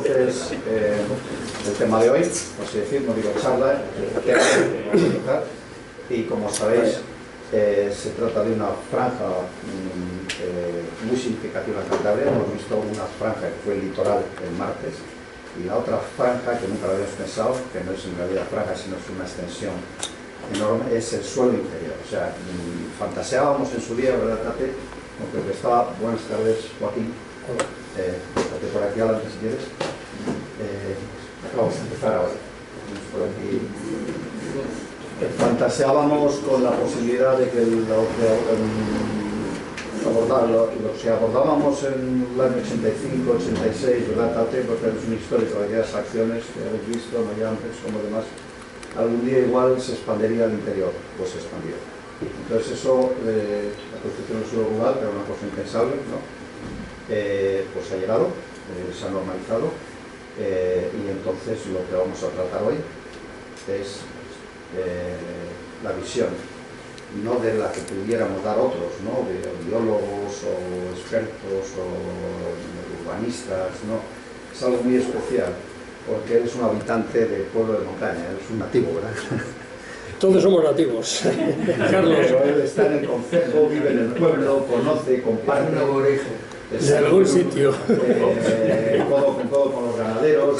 entonces el tema de hoy, por así decir, no digo charla, y como sabéis, se trata de una franja muy significativa en Cantabria. Hemos visto una franja que fue el litoral el martes, y la otra franja que nunca lo habíamos pensado, que no es en realidad franja, sino es una extensión enorme, es el suelo interior. O sea, fantaseábamos en su día, ¿verdad, Tate? Aunque estaba, buenas tardes, Joaquín. Tate por aquí adelante si quieres. Vamos a empezar ahora. Por aquí. Fantaseábamos con la posibilidad de que lo que abordábamos en el año 85, 86, ¿verdad, Tate? Porque es un histórico de aquellas acciones que habéis visto, no ya antes como demás, algún día igual se expandiría al interior, pues se expandió. Entonces eso, la construcción del suelo rural, que era una cosa impensable, ¿no? Pues ha llegado, se ha normalizado, y entonces lo que vamos a tratar hoy es la visión, no de la que pudiéramos dar otros, ¿no? De biólogos o expertos o urbanistas, ¿no? Es algo muy especial, porque eres un habitante del pueblo de montaña, eres un nativo, ¿verdad? Todos somos nativos, Carlos. Pero él está en el concejo, vive en el pueblo, conoce, comparte. Un aborigen. De algún sitio. Todo con los ganaderos,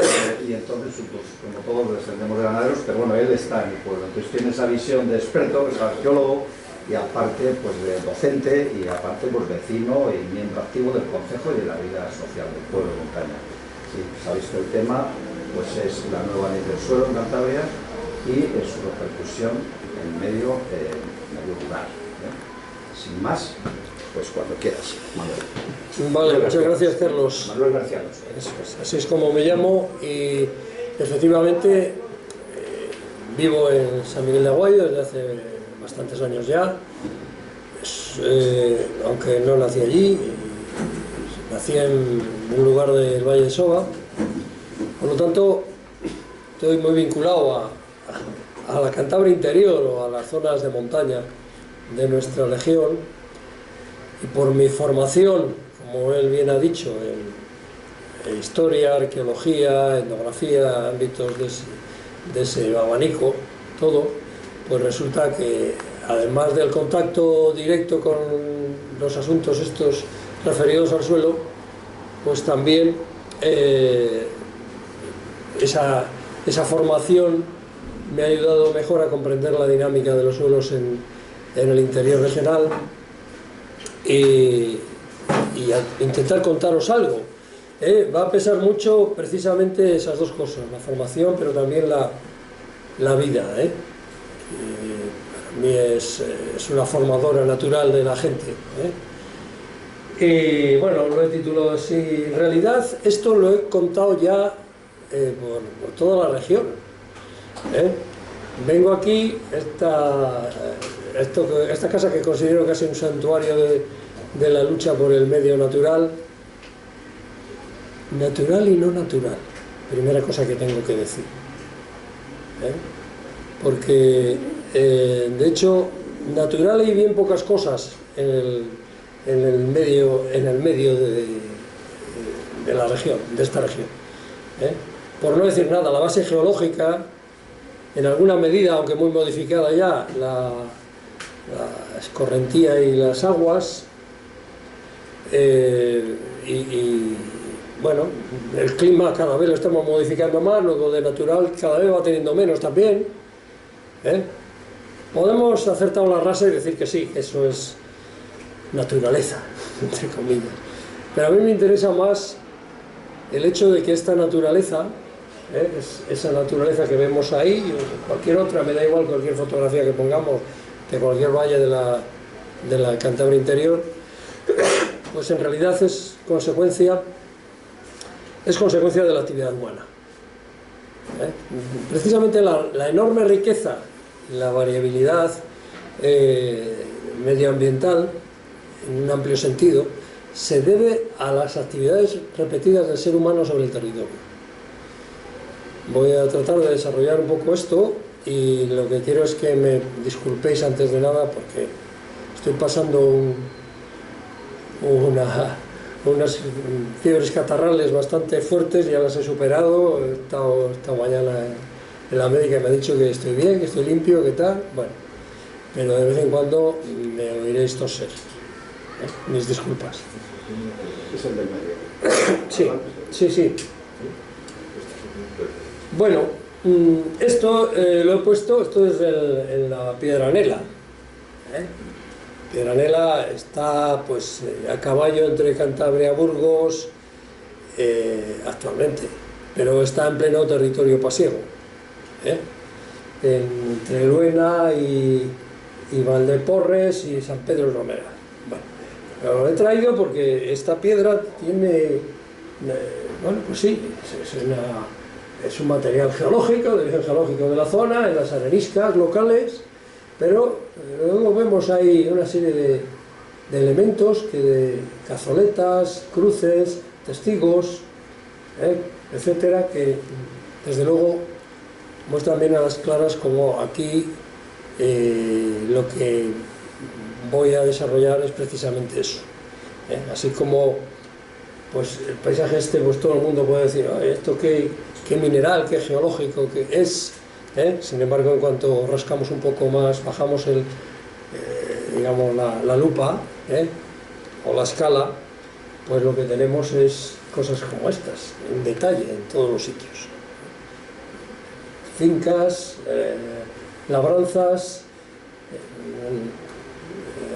y entonces, pues, como todos descendemos de ganaderos, pero bueno, él está en el pueblo. Entonces tiene esa visión de experto, que es arqueólogo, y aparte, pues, de docente, y aparte, pues, vecino y miembro activo del concejo y de la vida social del pueblo de montaña. Si sabéis que el tema, pues, es la nueva ley del suelo en Cantabria y su repercusión en medio rural. Sin más, pues cuando quieras, Manuel. Vale, muchas gracias, Carlos. Manuel García. Así es como me llamo, y efectivamente vivo en San Miguel de Aguayo desde hace bastantes años ya. Aunque no nací allí, nací en un lugar del Valle de Soba. Por lo tanto, estoy muy vinculado a la Cantabria interior o a las zonas de montaña de nuestra región, y por mi formación, como él bien ha dicho, en historia, arqueología, etnografía, ámbitos de ese abanico, todo, pues resulta que además del contacto directo con los asuntos estos referidos al suelo, pues también esa formación me ha ayudado mejor a comprender la dinámica de los suelos en el interior regional, y a intentar contaros algo. Va a pesar mucho precisamente esas dos cosas, la formación, pero también la vida. Para mí es una formadora natural de la gente. Y bueno, lo he titulado así. En realidad esto lo he contado ya por toda la región. Vengo aquí, esta casa que considero casi un santuario de la lucha por el medio natural y no natural, primera cosa que tengo que decir, porque de hecho natural hay bien pocas cosas en el medio de la región, de esta región, por no decir nada. La base geológica, en alguna medida, aunque muy modificada ya, la escorrentía y las aguas, y bueno, el clima cada vez lo estamos modificando más, lo de natural cada vez va teniendo menos también. Podemos hacer tabla rasa y decir que sí, eso es naturaleza, entre comillas, pero a mí me interesa más el hecho de que esta naturaleza, esa naturaleza que vemos ahí, o cualquier otra, me da igual cualquier fotografía que pongamos de cualquier valle de la Cantabria interior, pues en realidad es consecuencia de la actividad humana. Precisamente la enorme riqueza y la variabilidad medioambiental, en un amplio sentido, se debe a las actividades repetidas del ser humano sobre el territorio. Voy a tratar de desarrollar un poco esto, y lo que quiero es que me disculpéis antes de nada, porque estoy pasando con unas fiebres catarrales bastante fuertes, ya las he superado. He estado esta mañana en la médica y me ha dicho que estoy bien, que estoy limpio, que tal. Bueno, pero de vez en cuando me oiréis toser. Mis disculpas. Es el del medio. Sí, sí, sí. Bueno, esto lo he puesto, esto es en la Piedranela. Piedranela está pues a caballo entre Cantabria y Burgos actualmente, pero está en pleno territorio pasiego, entre Luena y Valdeporres y San Pedro Romera. Bueno, lo he traído porque esta piedra tiene, bueno, pues sí, es un material geológico, de origen geológico de la zona, en las areniscas locales, pero luego vemos ahí una serie de elementos, de cazoletas, cruces, testigos, etcétera, que desde luego muestran bien a las claras como aquí lo que voy a desarrollar es precisamente eso. Así como pues el paisaje este, pues todo el mundo puede decir, esto qué mineral, qué geológico, qué es. Sin embargo, en cuanto rascamos un poco más, bajamos digamos la lupa o la escala, pues lo que tenemos es cosas como estas, en detalle, en todos los sitios. Fincas, labranzas,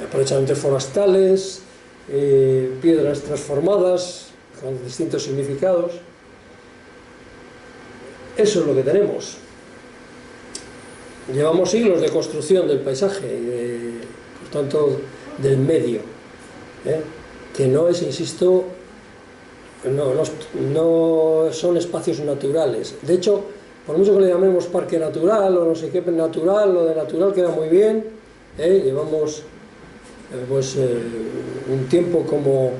aprovechamientos forestales, piedras transformadas con distintos significados. Eso es lo que tenemos. Llevamos siglos de construcción del paisaje, por tanto del medio, que no es, insisto, no son espacios naturales. De hecho, por mucho que le llamemos parque natural o no sé qué natural, lo de natural queda muy bien. Llevamos pues un tiempo como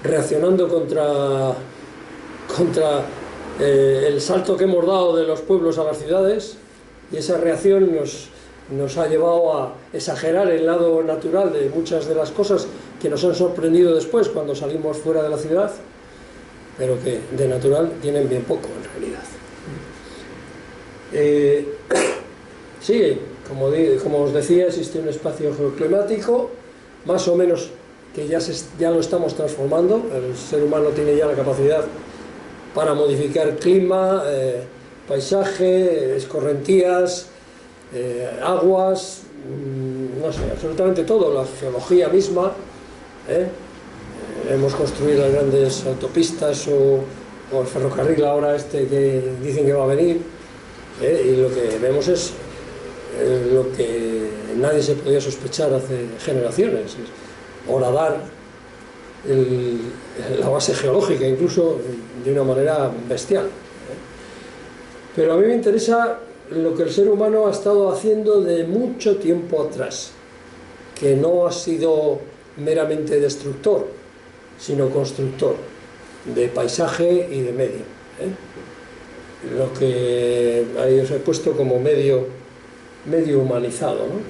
reaccionando contra el salto que hemos dado de los pueblos a las ciudades, y esa reacción nos ha llevado a exagerar el lado natural de muchas de las cosas que nos han sorprendido después cuando salimos fuera de la ciudad, pero que de natural tienen bien poco en realidad. Sí, como os decía, existe un espacio geoclimático, más o menos que ya lo estamos transformando. El ser humano tiene ya la capacidad para modificar clima, paisaje, escorrentías, aguas, no sé, absolutamente todo, la geología misma. Hemos construido las grandes autopistas o el ferrocarril ahora que dicen que va a venir, y lo que vemos es lo que nadie se podía sospechar hace generaciones: horadar la base geológica, incluso de una manera bestial. Pero a mí me interesa lo que el ser humano ha estado haciendo de mucho tiempo atrás, que no ha sido meramente destructor, sino constructor de paisaje y de medio. Lo que ahí os he puesto como medio humanizado, ¿no?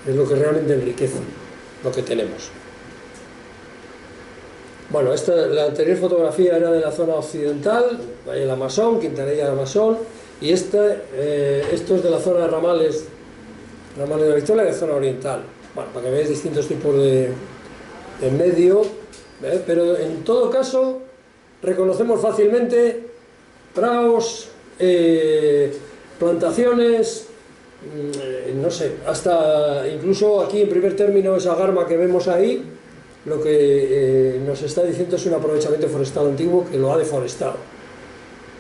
Es lo que realmente enriquece lo que tenemos. Bueno, la anterior fotografía era de la zona occidental, Valle del Amasón, Quintanilla del Amasón, y esto es de la zona de Ramales de la Victoria, de la zona oriental. Bueno, para que veáis distintos tipos de medio, pero en todo caso reconocemos fácilmente praos, plantaciones, no sé, hasta incluso aquí en primer término esa garma que vemos ahí, lo que nos está diciendo es un aprovechamiento forestal antiguo que lo ha deforestado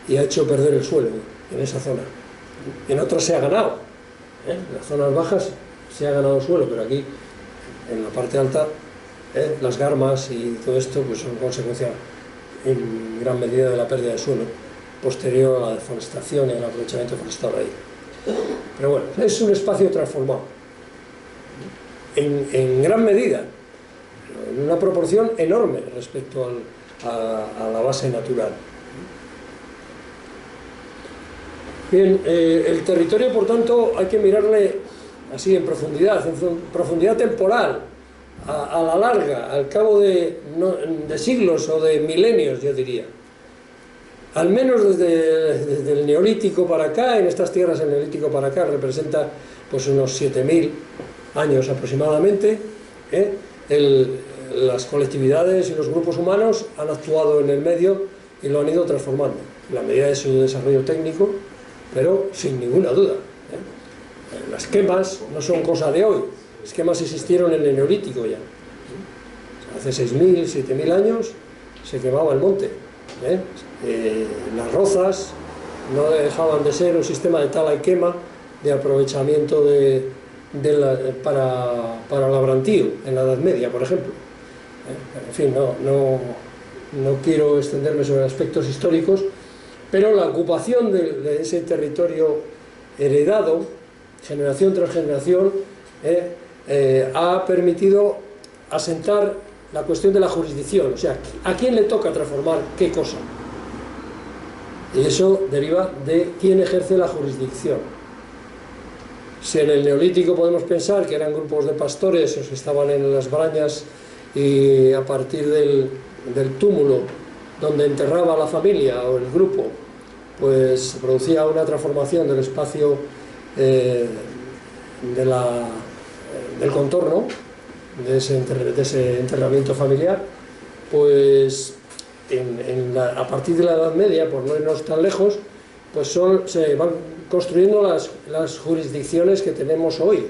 y ha hecho perder el suelo en esa zona. En otras se ha ganado, en las zonas bajas se ha ganado el suelo, pero aquí en la parte alta las garmas y todo esto pues son consecuencia en gran medida de la pérdida de suelo posterior a la deforestación y al aprovechamiento forestal ahí. Pero bueno, es un espacio transformado en gran medida, en una proporción enorme respecto a la base natural. Bien, el territorio, por tanto, hay que mirarle así en profundidad temporal, a la larga, al cabo de siglos o de milenios, yo diría, al menos desde el Neolítico para acá, en estas tierras el Neolítico para acá representa pues unos 7000 años aproximadamente, las colectividades y los grupos humanos han actuado en el medio y lo han ido transformando, en la medida de su desarrollo técnico, pero sin ninguna duda. Las quemas no son cosa de hoy, las quemas existieron en el Neolítico ya. Hace 6000, 7000 años se quemaba el monte. Las rozas no dejaban de ser un sistema de tala y quema, de aprovechamiento para labrantío en la Edad Media, por ejemplo. En fin, no quiero extenderme sobre aspectos históricos, pero la ocupación de ese territorio heredado, generación tras generación, ha permitido asentar la cuestión de la jurisdicción, o sea, ¿a quién le toca transformar qué cosa? Y eso deriva de quién ejerce la jurisdicción. Si en el Neolítico podemos pensar que eran grupos de pastores o que estaban en las brañas y a partir del túmulo donde enterraba la familia o el grupo, pues se producía una transformación del espacio del contorno de ese enterramiento familiar, pues a partir de la Edad Media, por no irnos tan lejos, pues se van construyendo las jurisdicciones que tenemos hoy.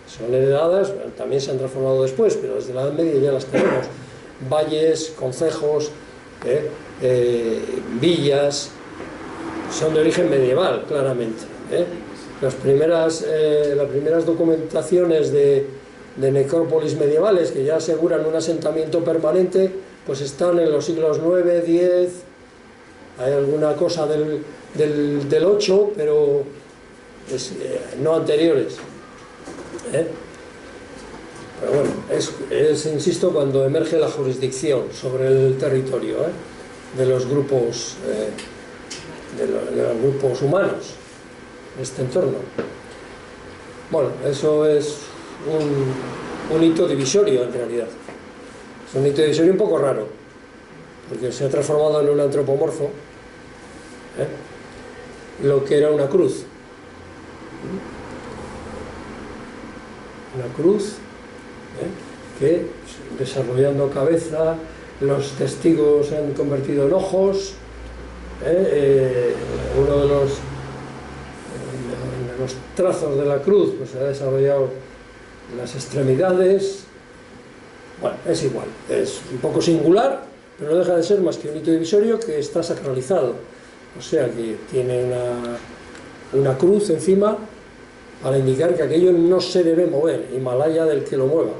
Son heredadas, también se han transformado después, pero desde la Edad Media ya las tenemos. Valles, concejos, villas, son de origen medieval, claramente. Las primeras documentaciones de necrópolis medievales que ya aseguran un asentamiento permanente, pues están en los siglos 9, 10, hay alguna cosa del 8, pero no anteriores. Pero bueno, insisto, cuando emerge la jurisdicción sobre el territorio de los grupos humanos en este entorno. Bueno, eso es un hito divisorio en realidad. Es un hito divisorio un poco raro, porque se ha transformado en un antropomorfo lo que era una cruz. Una cruz que, desarrollando cabeza, los testigos se han convertido en ojos, uno de los trazos de la cruz pues se ha desarrollado las extremidades. Bueno, es igual, es un poco singular, pero no deja de ser más que un hito divisorio que está sacralizado, o sea que tiene una cruz encima para indicar que aquello no se debe mover, Himalaya del que lo mueva.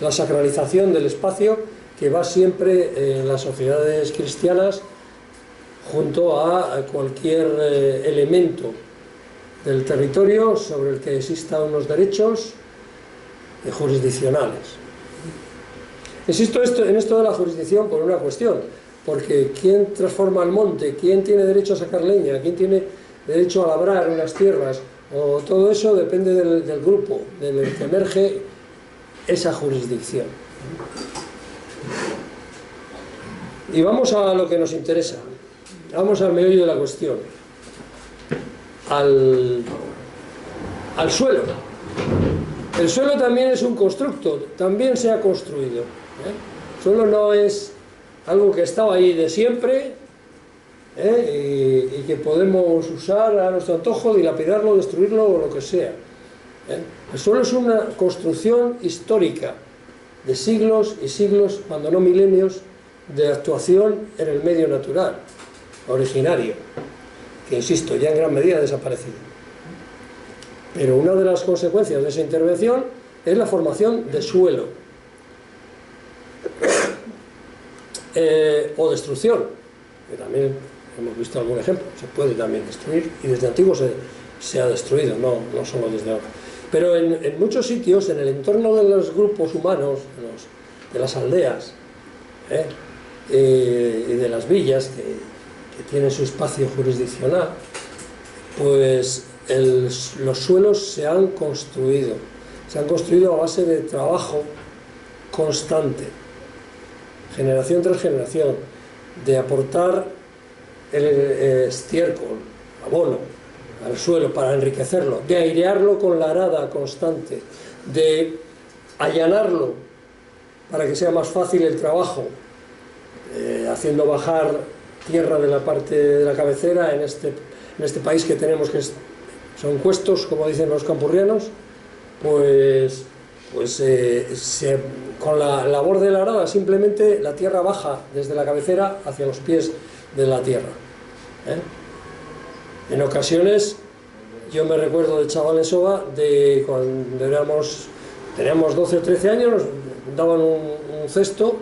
La sacralización del espacio que va siempre en las sociedades cristianas junto a cualquier elemento del territorio sobre el que existan unos derechos jurisdiccionales. Insisto en esto de la jurisdicción por una cuestión, porque ¿quién transforma el monte? ¿Quién tiene derecho a sacar leña? ¿Quién tiene derecho a labrar unas tierras? O todo eso depende del grupo, del que emerge esa jurisdicción. Y vamos a lo que nos interesa, vamos al meollo de la cuestión, al suelo. El suelo también es un constructo, también se ha construido. El suelo no es algo que estaba ahí de siempre y que podemos usar a nuestro antojo, dilapidarlo, destruirlo o lo que sea. El suelo es una construcción histórica de siglos y siglos, cuando no milenios, de actuación en el medio natural, originario, que insisto, ya en gran medida ha desaparecido. Pero una de las consecuencias de esa intervención es la formación de suelo o destrucción, que también hemos visto algún ejemplo, se puede también destruir y desde antiguo se ha destruido, no solo desde ahora. Pero en muchos sitios, en el entorno de los grupos humanos, de las aldeas y de las villas que tienen su espacio jurisdiccional, pues los suelos se han construido. se han construido a base de trabajo constante, generación tras generación, de aportar el estiércol, abono, al suelo para enriquecerlo, de airearlo con la arada constante, de allanarlo para que sea más fácil el trabajo, haciendo bajar tierra de la parte de la cabecera en este país que tenemos, que son cuestos, como dicen los campurrianos, pues con la labor de la arada simplemente la tierra baja desde la cabecera hacia los pies de la tierra. En ocasiones, yo me recuerdo de chaval en Soba, de cuando teníamos 12 o 13 años, nos daban un cesto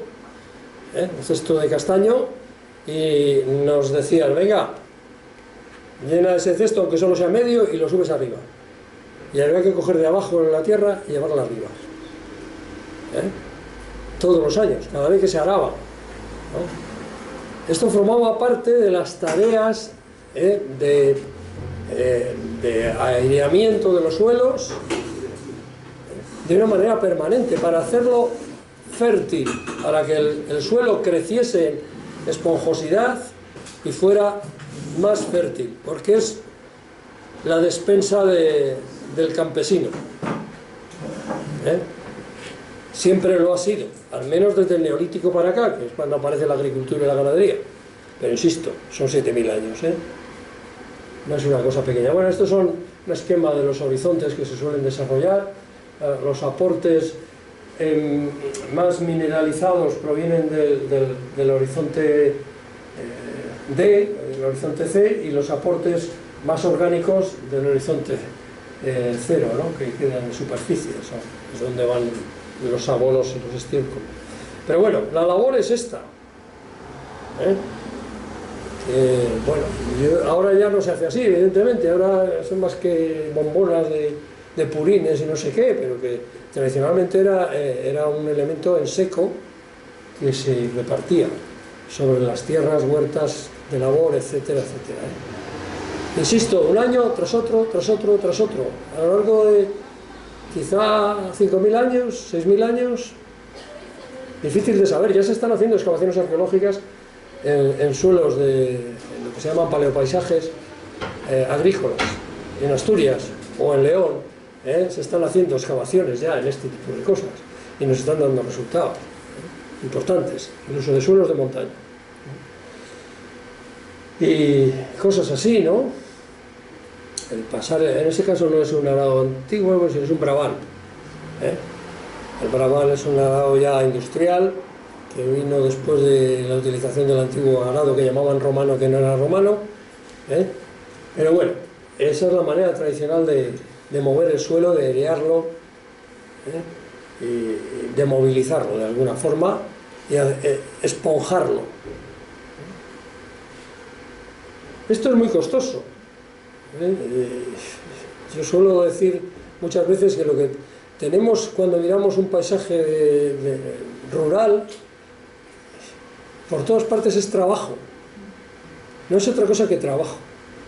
de castaño, y nos decían: venga, llena ese cesto, aunque solo sea medio, y lo subes arriba. Y había que coger de abajo en la tierra y llevarla arriba. Todos los años, cada vez que se araba, ¿no? Esto formaba parte de las tareas de aireamiento de los suelos de una manera permanente, para hacerlo fértil, para que el suelo creciese en esponjosidad y fuera más fértil, porque es la despensa del campesino. Siempre lo ha sido, al menos desde el Neolítico para acá, que es cuando aparece la agricultura y la ganadería. Pero insisto, son 7000 años, no es una cosa pequeña. Bueno, estos son un esquema de los horizontes que se suelen desarrollar. Los aportes más mineralizados provienen del horizonte D, el horizonte C, y los aportes más orgánicos del horizonte cero, ¿no? Que quedan en superficie, es donde van los abonos y los estiércoles. Pero bueno, la labor es esta. Bueno, ahora ya no se hace así, evidentemente, ahora son más que bombonas de purines y no sé qué, pero que tradicionalmente era un elemento en seco que se repartía sobre las tierras, huertas de labor, etcétera, etcétera. Insisto, un año tras otro, tras otro, tras otro, a lo largo de quizá 5000 años, 6000 años, difícil de saber. Ya se están haciendo excavaciones arqueológicas en suelos de lo que se llaman paleopaisajes agrícolas, en Asturias o en León. Se están haciendo excavaciones ya en este tipo de cosas y nos están dando resultados importantes, incluso de suelos de montaña. Y cosas así, ¿no? El pasar, en ese caso no es un arado antiguo, sino es un braval. El braval es un arado ya industrial que vino después de la utilización del antiguo arado que llamaban romano, que no era romano. Pero bueno, esa es la manera tradicional de mover el suelo, de airearlo, y de movilizarlo de alguna forma y esponjarlo. Esto es muy costoso. Yo suelo decir muchas veces que lo que tenemos cuando miramos un paisaje rural, por todas partes es trabajo. No es otra cosa que trabajo.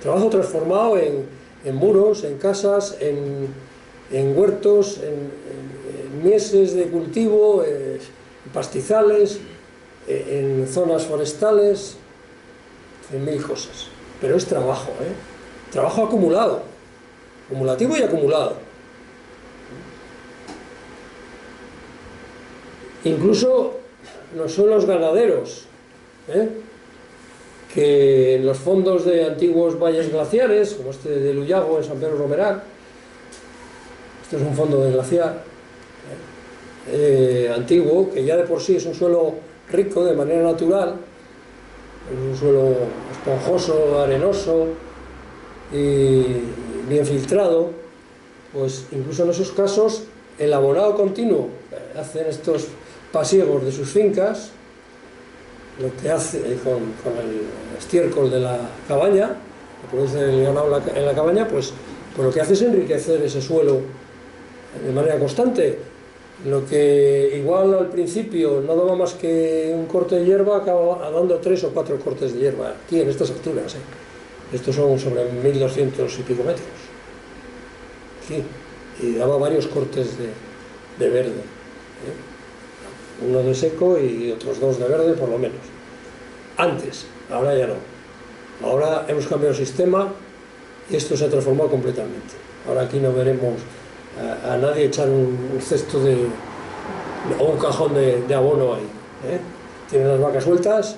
Trabajo transformado en muros, en casas, en huertos, en mieses de cultivo, en pastizales, en zonas forestales, en mil cosas. Pero es trabajo, trabajo acumulado, acumulativo y acumulado. Incluso no son los ganaderos, que en los fondos de antiguos valles glaciares, como este de Lullago en San Pedro Romeral, este es un fondo de glaciar antiguo, que ya de por sí es un suelo rico de manera natural, es un suelo esponjoso, arenoso y bien filtrado. Pues incluso en esos casos el abonado continuo hacen estos pasiegos de sus fincas, lo que hace con el estiércol de la cabaña, que produce el ganado en la cabaña, pues lo que hace es enriquecer ese suelo de manera constante. Lo que igual al principio no daba más que un corte de hierba, acaba dando 3 o 4 cortes de hierba, aquí en estas alturas. Estos son sobre 1200 y pico metros. Sí. y daba varios cortes de verde, uno de seco y otros 2 de verde por lo menos. Antes, ahora ya no. Ahora hemos cambiado el sistema y esto se ha transformado completamente. Ahora aquí no veremos a nadie echar un cesto o un cajón de abono ahí, Tienen las vacas sueltas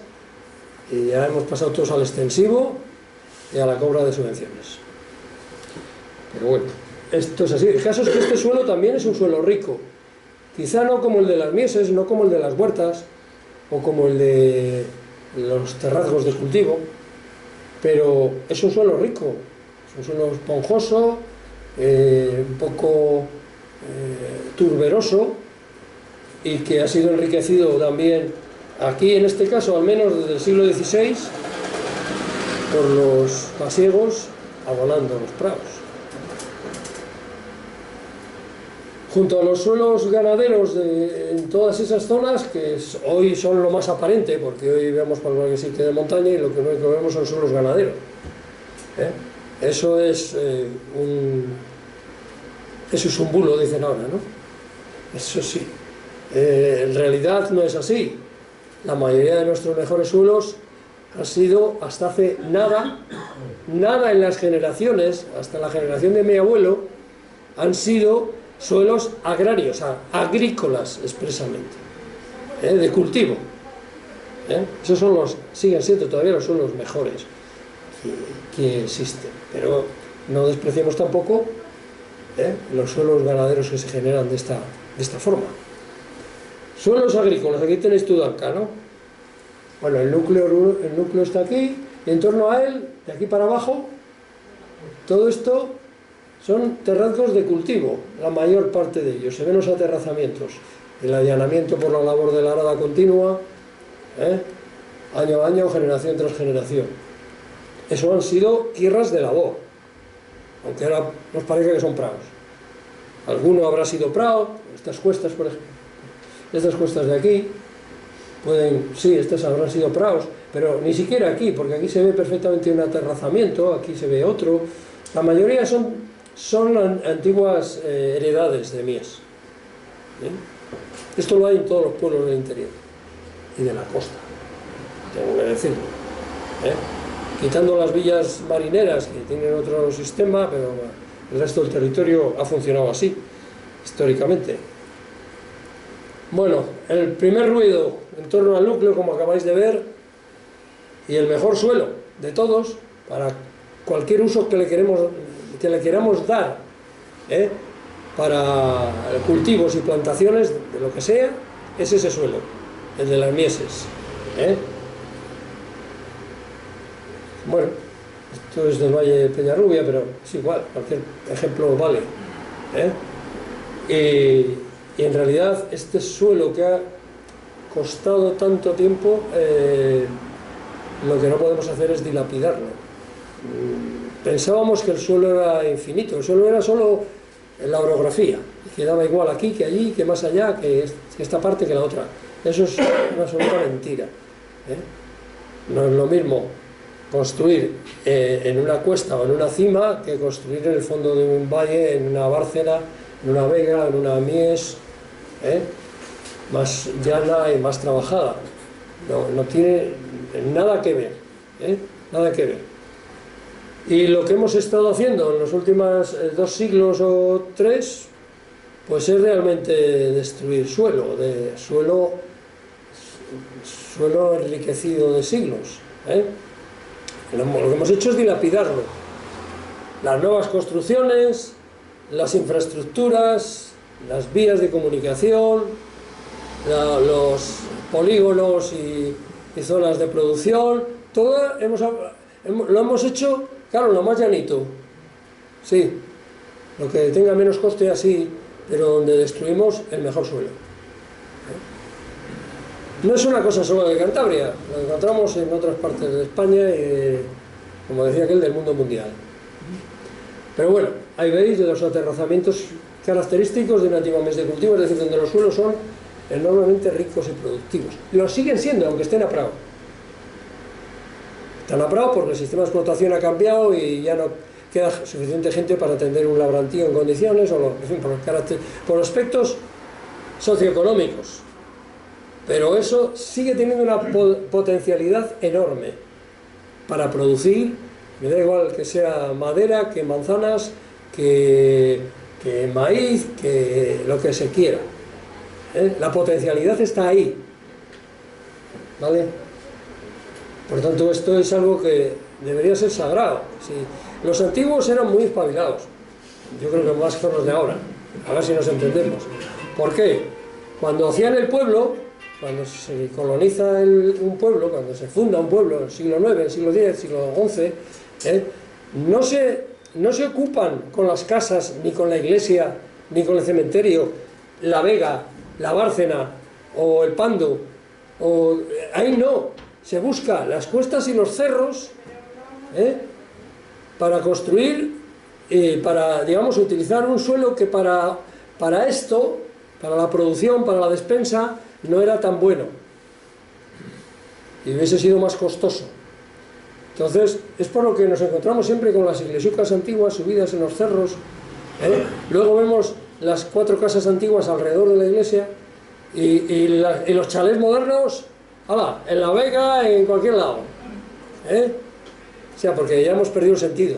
y ya hemos pasado todos al extensivo y a la cobra de subvenciones. Pero bueno, esto es así. El caso es que este suelo también es un suelo rico, quizá no como el de las mieses, no como el de las huertas o como el de los terrazgos de cultivo, pero es un suelo rico, es un suelo esponjoso, un poco turberoso, y que ha sido enriquecido también aquí, en este caso al menos desde el siglo XVI, por los pasiegos abonando los prados. Junto a los suelos ganaderos en todas esas zonas, que hoy son lo más aparente, porque hoy vemos cualquier sitio de montaña y lo que vemos son suelos ganaderos. Eso es un bulo, dicen ahora, ¿no? Eso sí. En realidad no es así. La mayoría de nuestros mejores suelos han sido, hasta hace nada en las generaciones, hasta la generación de mi abuelo, han sido suelos agrarios, agrícolas expresamente, de cultivo. Esos siguen siendo todavía los suelos mejores que existen, pero no despreciemos tampoco los suelos ganaderos que se generan de esta forma. Suelos agrícolas, aquí tenéis Tudanca, ¿no? Bueno, el núcleo está aquí, y en torno a él, de aquí para abajo, todo esto son terrazgos de cultivo, la mayor parte de ellos. Se ven los aterrazamientos, el allanamiento por la labor de la arada continua, año a año, generación tras generación. Eso han sido tierras de labor, aunque ahora nos parece que son prados. Alguno habrá sido prado, estas cuestas, por ejemplo, estas cuestas de aquí, sí, estas habrán sido prados, pero ni siquiera aquí, porque aquí se ve perfectamente un aterrazamiento, aquí se ve otro. La mayoría son antiguas heredades de mies. Esto lo hay en todos los pueblos del interior y de la costa, tengo que decirlo, quitando las villas marineras que tienen otro sistema, pero el resto del territorio ha funcionado así históricamente. Bueno, el primer ruido en torno al núcleo, como acabáis de ver, y el mejor suelo de todos para cualquier uso que le queramos dar, para cultivos y plantaciones de lo que sea, es ese suelo, el de las mieses. Bueno, esto es del Valle de Peñarrubia, pero es igual, cualquier ejemplo vale. Y en realidad este suelo que ha costado tanto tiempo, lo que no podemos hacer es dilapidarlo. Pensábamos que el suelo era infinito, el suelo era solo la orografía, que daba igual aquí que allí, que más allá, que esta parte que la otra. Eso es una absoluta mentira. No es lo mismo construir en una cuesta o en una cima que construir en el fondo de un valle, en una bárcena, en una vega, en una mies, más llana y más trabajada. No tiene nada que ver, nada que ver. Y lo que hemos estado haciendo en los últimos 2 siglos o 3, pues es realmente destruir suelo enriquecido de siglos. Lo que hemos hecho es dilapidarlo. Las nuevas construcciones, las infraestructuras, las vías de comunicación, los polígonos y zonas de producción, todo lo hemos hecho, claro, lo más llanito, sí, lo que tenga menos coste así, pero donde destruimos el mejor suelo. No es una cosa solo de Cantabria, lo encontramos en otras partes de España y, como decía aquel, del mundo mundial. Pero bueno, ahí veis de los aterrazamientos característicos de una antigua mies de cultivo, es decir, donde los suelos son enormemente ricos y productivos. Lo siguen siendo, aunque estén a prado. Están a prado porque el sistema de explotación ha cambiado y ya no... queda suficiente gente para atender un labrantío en condiciones, o en fin, por aspectos socioeconómicos. Pero eso sigue teniendo una potencialidad enorme para producir, me da igual que sea madera, que manzanas, que maíz, que lo que se quiera. La potencialidad está ahí, ¿vale? Por tanto, esto es algo que debería ser sagrado. Sí. Los antiguos eran muy espabilados, yo creo que más que los de ahora, a ver si nos entendemos. ¿Por qué? Cuando hacían el pueblo, cuando se coloniza un pueblo, cuando se funda un pueblo en el siglo IX, en el siglo X, siglo XI, no se ocupan con las casas, ni con la iglesia, ni con el cementerio, la Vega, la Bárcena o el Pando, ahí no, se busca las cuestas y los cerros para construir, para, digamos, utilizar un suelo que para esto, para la producción, para la despensa, no era tan bueno y hubiese sido más costoso. Entonces, es por lo que nos encontramos siempre con las iglesiucas antiguas subidas en los cerros. Luego vemos las 4 casas antiguas alrededor de la iglesia y los chalés modernos, ¡hala!, en la Vega, en cualquier lado. O sea, porque ya hemos perdido el sentido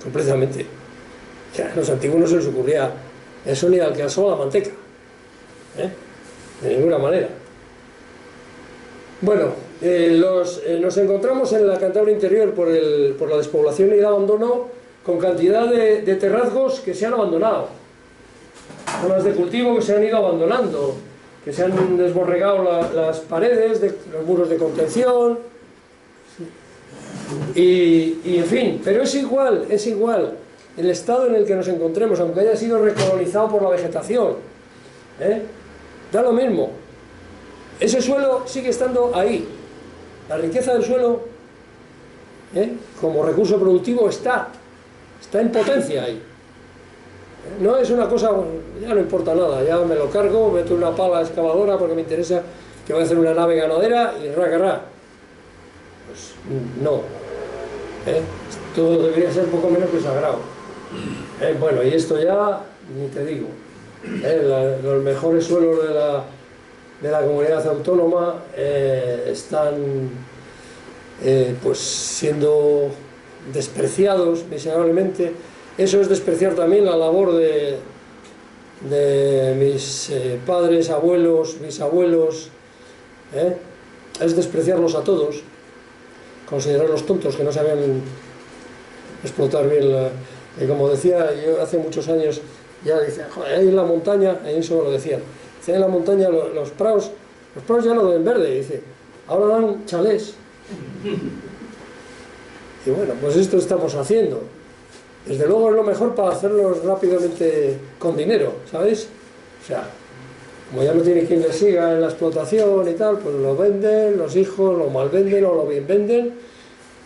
completamente. A los antiguos no se les ocurría eso ni al que asó la manteca, de ninguna manera. Bueno, nos encontramos en la Cantabria interior por la despoblación y el abandono, con cantidad de terrazgos que se han abandonado, zonas de cultivo que se han ido abandonando, que se han desborregado las paredes, los muros de contención, y en fin, pero es igual el estado en el que nos encontremos, aunque haya sido recolonizado por la vegetación, da lo mismo. Ese suelo sigue estando ahí. La riqueza del suelo, como recurso productivo, está en potencia ahí. No es una cosa, ya no importa nada, ya me lo cargo, meto una pala excavadora porque me interesa que voy a hacer una nave ganadera y ra. Pues no. Esto debería ser poco menos que sagrado. Bueno, y esto ya, ni te digo. Los mejores suelos de la comunidad autónoma están pues siendo despreciados miserablemente. Eso es despreciar también la labor de mis padres, abuelos, bisabuelos, es despreciarlos a todos, considerarlos tontos que no sabían explotar bien como decía yo hace muchos años, ya decía, joder, ahí en la montaña, ahí eso lo decían, en la montaña los praos ya no ven verde, dice, ahora dan chalés. Y bueno, pues esto estamos haciendo. Desde luego es lo mejor para hacerlos rápidamente con dinero, ¿sabéis? O sea, como ya no tiene quien les siga en la explotación y tal, pues lo venden, los hijos lo malvenden o lo bien venden,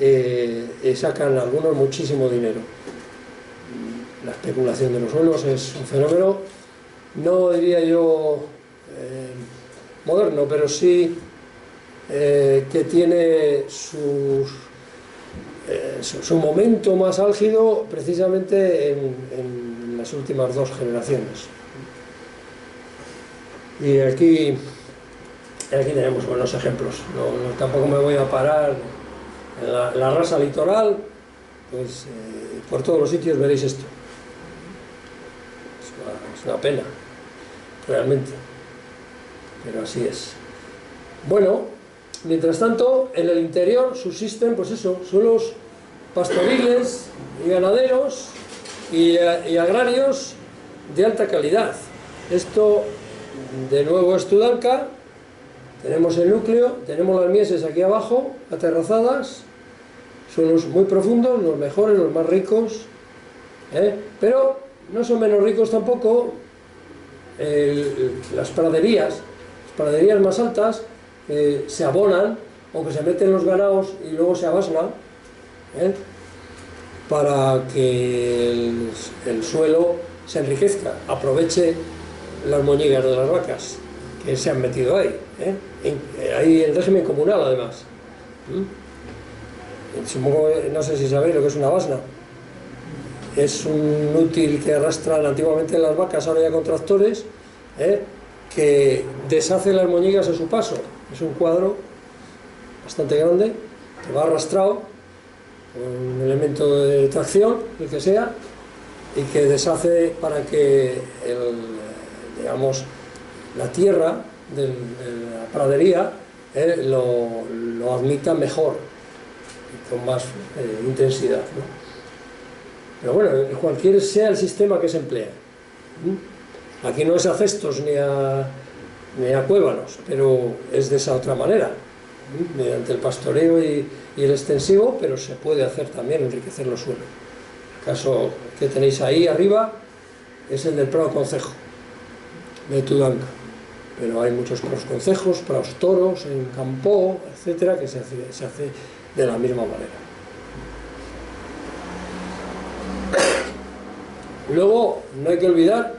y sacan algunos muchísimo dinero. La especulación de los suelos es un fenómeno, no diría yo moderno, pero sí que tiene su momento más álgido precisamente en las últimas 2 generaciones. Y aquí tenemos buenos ejemplos. Tampoco me voy a parar en la rasa litoral, pues por todos los sitios veréis esto. Es una pena, realmente, pero así es. Bueno, mientras tanto, en el interior subsisten, pues eso, suelos pastoriles y ganaderos y agrarios de alta calidad. Esto, de nuevo, es Tudanca. Tenemos el núcleo, tenemos las mieses aquí abajo, aterrazadas, suelos muy profundos, los mejores, los más ricos, pero no son menos ricos tampoco las praderías más altas, se abonan o que se meten los ganados y luego se abasnan, para que el suelo se enriquezca, aproveche las moñigas de las vacas que se han metido ahí, ahí en régimen comunal además. Supongo, no sé si sabéis lo que es una basna. Es un útil que arrastran antiguamente las vacas, ahora ya con tractores, que deshace las moñigas a su paso. Es un cuadro bastante grande que va arrastrado con un elemento de tracción, el que sea, y que deshace para que digamos, la tierra de la pradería lo admita mejor y con más intensidad, ¿no? Pero bueno, cualquier sea el sistema que se emplea. Aquí no es a cestos ni a cuévanos, pero es de esa otra manera, mediante el pastoreo y el extensivo, pero se puede hacer también enriquecer los suelos. El caso que tenéis ahí arriba es el del Prado Concejo de Tudanca, pero hay muchos prados concejos, prados toros en Campó, etcétera, que se hace de la misma manera. Luego, no hay que olvidar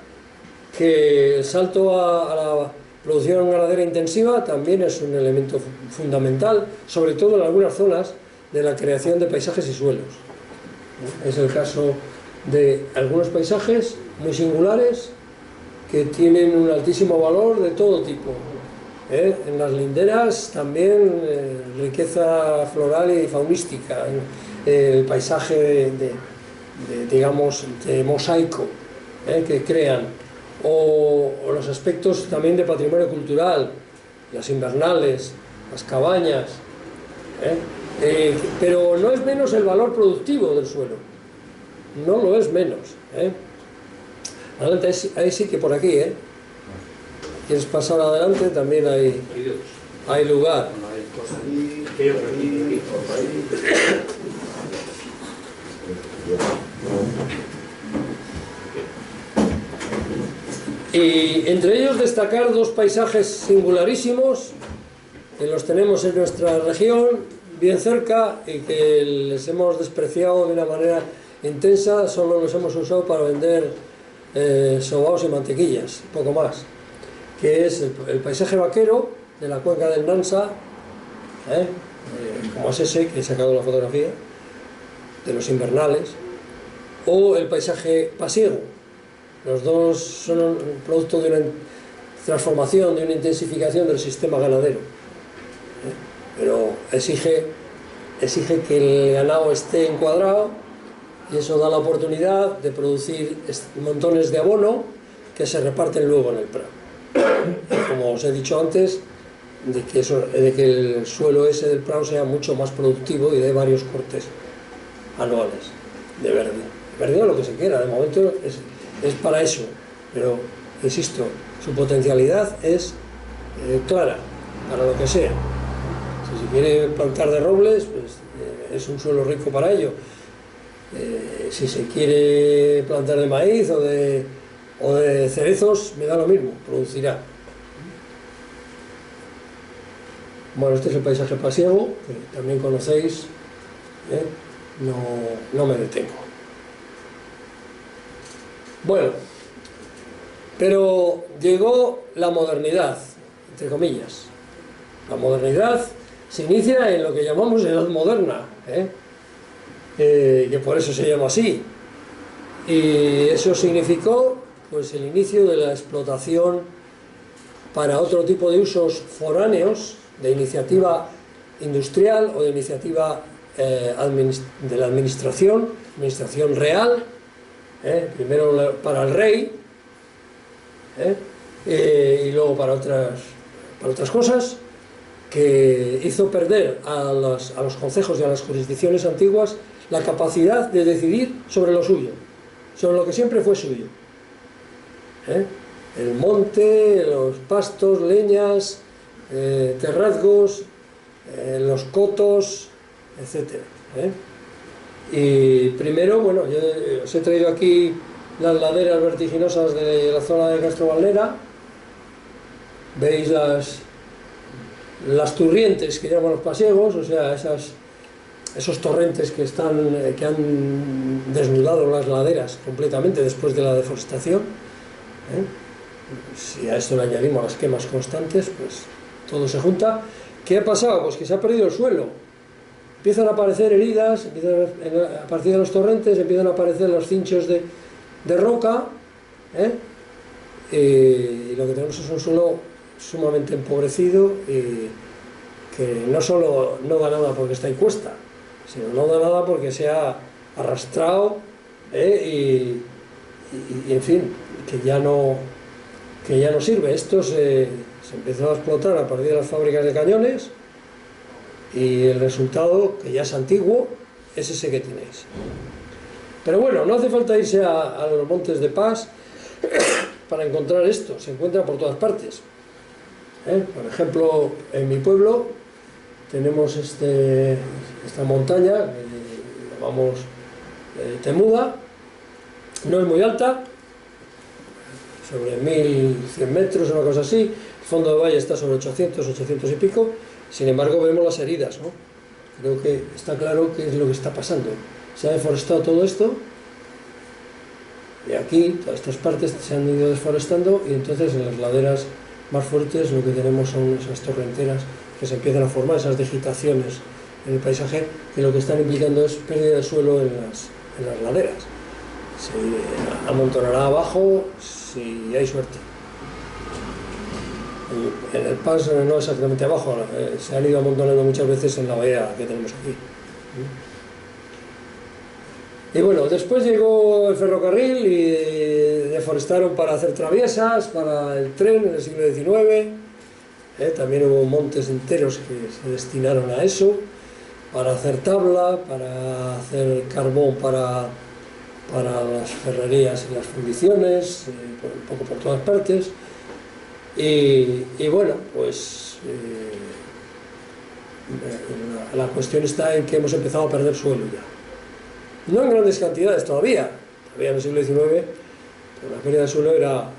que el salto a la producción ganadera intensiva también es un elemento fundamental, sobre todo en algunas zonas de la creación de paisajes y suelos. Es el caso de algunos paisajes muy singulares que tienen un altísimo valor de todo tipo. En las linderas también riqueza floral y faunística, el paisaje digamos, de mosaico que crean, o los aspectos también de patrimonio cultural, las invernales, las cabañas, pero no es menos el valor productivo del suelo, no lo es menos. Adelante, ahí sí que por aquí, ¿quieres pasar adelante? También hay lugar. Y entre ellos destacar dos paisajes singularísimos que los tenemos en nuestra región bien cerca y que les hemos despreciado de una manera intensa, solo los hemos usado para vender sobaos y mantequillas, poco más, que es el paisaje vaquero de la cuenca del Nansa, como es ese que he sacado la fotografía, de los invernales, o el paisaje pasiego. Los dos son un producto de una transformación, de una intensificación del sistema ganadero, pero exige que el ganado esté encuadrado, y eso da la oportunidad de producir montones de abono que se reparten luego en el prado. Y como os he dicho antes, de que el suelo ese del prado sea mucho más productivo y de varios cortes anuales de verde o lo que se quiera. De momento es para eso, pero insisto, su potencialidad es clara para lo que sea. Si se quiere plantar de robles, pues es un suelo rico para ello. Si se quiere plantar de maíz o de cerezos, me da lo mismo, producirá. Bueno, este es el paisaje pasiego, que también conocéis, no me detengo. Bueno, pero llegó la modernidad, entre comillas. La modernidad se inicia en lo que llamamos edad moderna, que por eso se llama así. Y eso significó pues el inicio de la explotación para otro tipo de usos foráneos, de iniciativa industrial o de iniciativa de la administración real, primero para el rey, y luego para otras cosas, que hizo perder a los concejos y a las jurisdicciones antiguas la capacidad de decidir sobre lo suyo, sobre lo que siempre fue suyo. El monte, los pastos, leñas, terrazgos, los cotos, etc. Y primero, bueno, yo os he traído aquí las laderas vertiginosas de la zona de Castro Valnera. Veis las turrientes que llaman los pasiegos, o sea, esos torrentes que han desnudado las laderas completamente después de la deforestación. Si a esto le añadimos las quemas constantes, pues todo se junta. ¿Qué ha pasado? Pues que se ha perdido el suelo. empiezan a aparecer heridas, a partir de los torrentes empiezan a aparecer los cinchos de roca, y lo que tenemos es un suelo sumamente empobrecido y que no solo no da nada porque está en cuesta, sino no da nada porque se ha arrastrado, y en fin, que ya no sirve. Esto se empezó a explotar a partir de las fábricas de cañones, y el resultado, que ya es antiguo, es ese que tenéis. Pero bueno, no hace falta irse a los Montes de Pas para encontrar esto, se encuentra por todas partes. Por ejemplo, en mi pueblo tenemos esta montaña que llamamos Temuda, no es muy alta, sobre 1100 metros, una cosa así. El fondo de valle está sobre 800 y pico. Sin embargo, vemos las heridas, ¿no? Creo que está claro qué es lo que está pasando. Se ha deforestado todo esto, y aquí todas estas partes se han ido desforestando, y entonces en las laderas más fuertes lo que tenemos son esas torrenteras que se empiezan a formar, esas digitaciones en el paisaje, que lo que están implicando es pérdida de suelo en las laderas. Se amontonará abajo si hay suerte. En el Pas no exactamente abajo, se han ido amontonando muchas veces en la bahía que tenemos aquí. Y bueno, después llegó el ferrocarril y deforestaron para hacer traviesas, para el tren en el siglo XIX. También hubo montes enteros que se destinaron a eso, para hacer tabla, para hacer carbón para las ferrerías y las fundiciones, un poco por todas partes. Y bueno, pues la cuestión está en que hemos empezado a perder suelo ya. No en grandes cantidades todavía en el siglo XIX, pero la pérdida de suelo era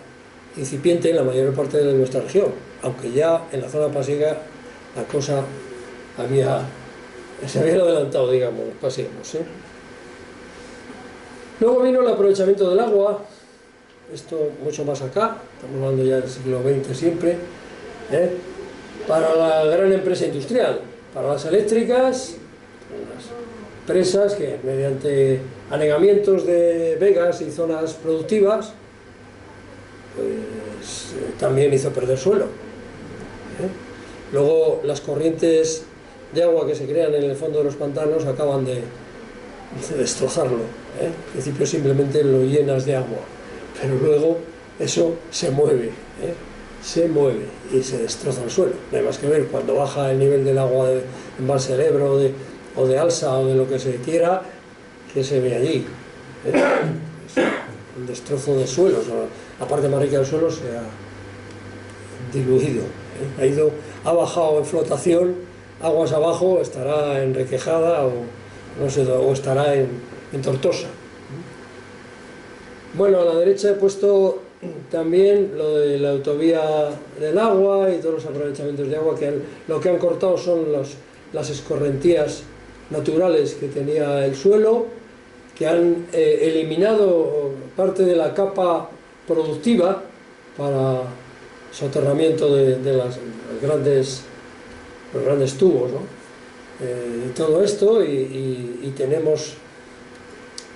incipiente en la mayor parte de nuestra región, aunque ya en la zona pasiega la cosa se había adelantado, digamos, los pasiegos, Luego vino el aprovechamiento del agua, esto mucho más acá, estamos hablando ya del siglo XX siempre, para la gran empresa industrial, para las eléctricas, las presas que mediante anegamientos de vegas y zonas productivas, pues también hizo perder suelo. Luego las corrientes de agua que se crean en el fondo de los pantanos acaban de destrozarlo. Al principio simplemente lo llenas de agua, pero luego eso se mueve y se destroza el suelo. No hay más que ver cuando baja el nivel del agua de embalse del Ebro o de Alsa o de lo que se quiera, que se ve allí. Es un destrozo de suelos. La parte más rica del suelo se ha diluido, ha bajado en flotación, aguas abajo, estará en Requejada o estará en Tortosa. Bueno, a la derecha he puesto también lo de la autovía del agua y todos los aprovechamientos de agua, que lo que han cortado son las escorrentías naturales que tenía el suelo, que han eliminado parte de la capa productiva para soterramiento de los grandes tubos, todo esto, y tenemos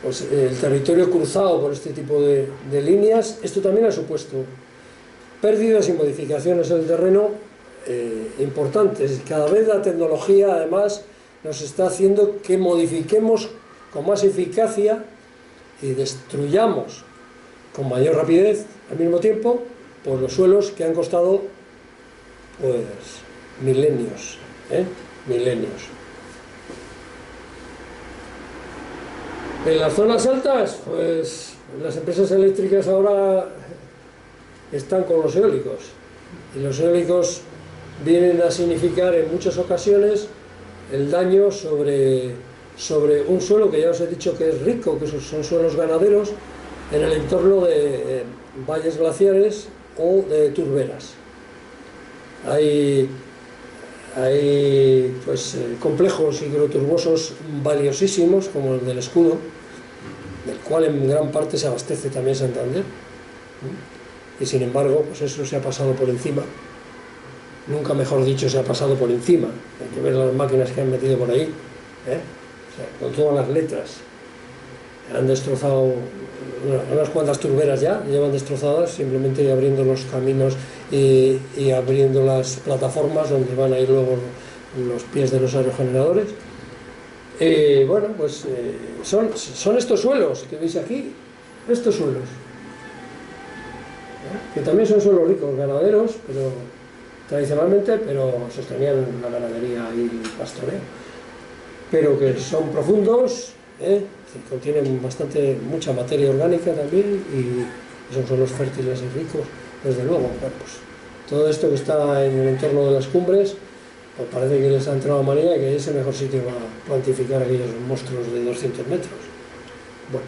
pues el territorio cruzado por este tipo de líneas. Esto también ha supuesto pérdidas y modificaciones en el terreno importantes. Cada vez la tecnología además nos está haciendo que modifiquemos con más eficacia y destruyamos con mayor rapidez al mismo tiempo pues los suelos que han costado pues milenios. En las zonas altas, pues las empresas eléctricas ahora están con los eólicos, y los eólicos vienen a significar en muchas ocasiones el daño sobre un suelo que ya os he dicho que es rico, que son suelos ganaderos en el entorno de valles glaciares o de turberas. Hay pues complejos hidroturbosos valiosísimos como el del Escudo, del cual en gran parte se abastece también Santander, y sin embargo pues eso se ha pasado por encima, nunca mejor dicho, se ha pasado por encima. Hay que ver las máquinas que han metido por ahí, O sea, con todas las letras. Han destrozado unas cuantas turberas ya, llevan destrozadas, simplemente abriendo los caminos y abriendo las plataformas donde van a ir luego los pies de los aerogeneradores. Bueno, pues son estos suelos que veis aquí, estos suelos, que también son suelos ricos, ganaderos, pero tradicionalmente, pero sostenían la ganadería y el pastoreo, pero que son profundos, contienen mucha materia orgánica también, y son suelos fértiles y ricos, desde luego. Bueno, pues, todo esto que está en el entorno de las cumbres, pues parece que les ha entrado manía y que es el mejor sitio para plantificar aquellos monstruos de 200 metros. Bueno,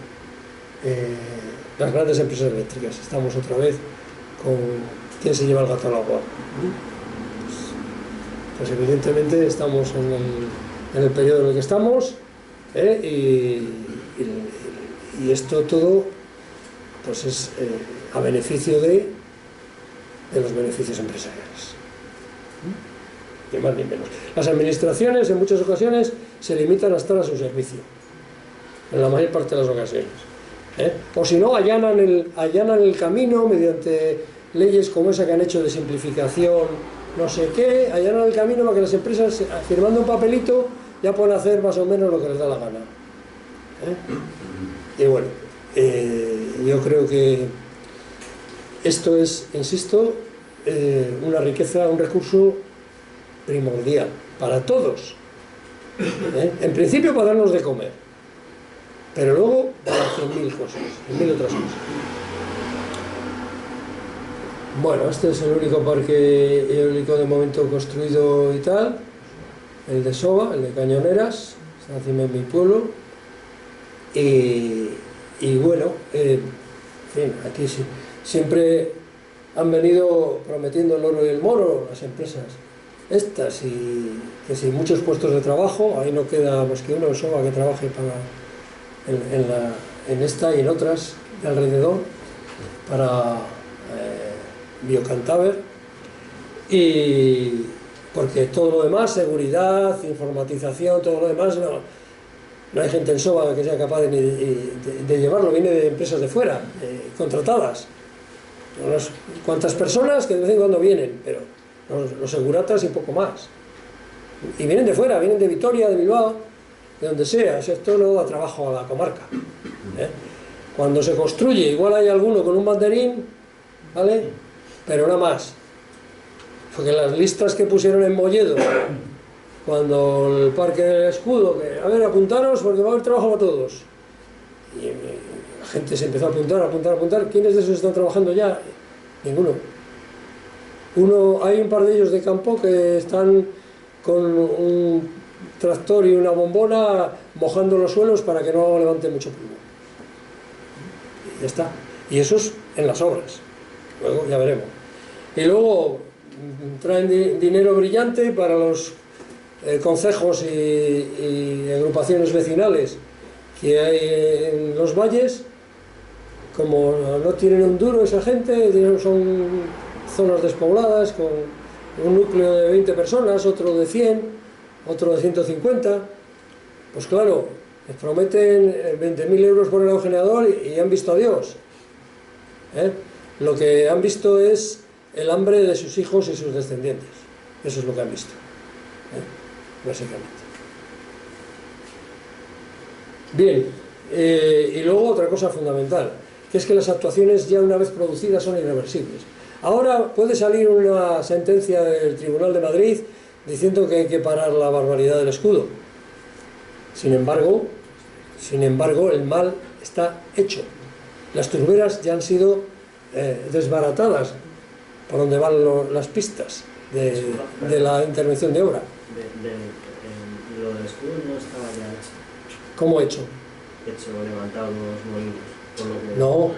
las grandes empresas eléctricas, estamos otra vez con quién se lleva el gato al agua. Pues evidentemente estamos en el periodo en el que estamos, y esto todo pues es a beneficio de los beneficios empresariales, ni más ni menos. Las administraciones en muchas ocasiones se limitan a estar a su servicio, en la mayor parte de las ocasiones, o si no, allanan el camino mediante leyes como esa que han hecho de simplificación, no sé qué, allanan el camino para que las empresas, firmando un papelito, ya pueden hacer más o menos lo que les da la gana. Y bueno, yo creo que esto es, insisto, una riqueza, un recurso primordial para todos. En principio para darnos de comer, pero luego para 100.000 cosas, 100.000 otras cosas. Bueno, este es el único parque eólico de momento construido y tal, el de Soba, el de Cañoneras, está encima de mi pueblo, y bueno, en fin, aquí sí, siempre han venido prometiendo el oro y el moro las empresas estas, y que si muchos puestos de trabajo, ahí no queda más que uno en Soba que trabaje en esta y en otras de alrededor, para Biocantaver, y porque todo lo demás, seguridad, informatización, todo lo demás, no hay gente en Soba que sea capaz de llevarlo, viene de empresas de fuera, contratadas. Unas cuantas personas que de vez en cuando vienen, pero los seguratas y poco más. Y vienen de fuera, vienen de Vitoria, de Bilbao, de donde sea. Esto no da trabajo a la comarca. Cuando se construye, igual hay alguno con un banderín, ¿vale? Pero nada más. Porque las listas que pusieron en Molledo, cuando el Parque del Escudo, que a ver, apuntaros porque va a haber trabajo para todos. Y la gente se empezó a apuntar. ¿Quiénes de esos están trabajando ya? Ninguno. Hay un par de ellos de campo que están con un tractor y una bombona mojando los suelos para que no levante mucho polvo. Y ya está. Y eso es en las obras. Luego ya veremos. Y luego traen dinero brillante para los concejos y agrupaciones vecinales que hay en los valles. Como no tienen un duro esa gente, son zonas despobladas con un núcleo de 20 personas, otro de 100, otro de 150, pues claro, les prometen 20.000 euros por el aerogenerador y han visto a Dios. Lo que han visto es el hambre de sus hijos y sus descendientes. Eso es lo que han visto, básicamente. Bien, y luego otra cosa fundamental, que es que las actuaciones ya una vez producidas son irreversibles. Ahora puede salir una sentencia del Tribunal de Madrid diciendo que hay que parar la barbaridad del escudo. Sin embargo, el mal está hecho. Las turberas ya han sido desbaratadas por donde van las pistas de la intervención de obra. Lo del escudo no estaba ya hecho. ¿Cómo hecho? Levantado los molinos. Por lo que No,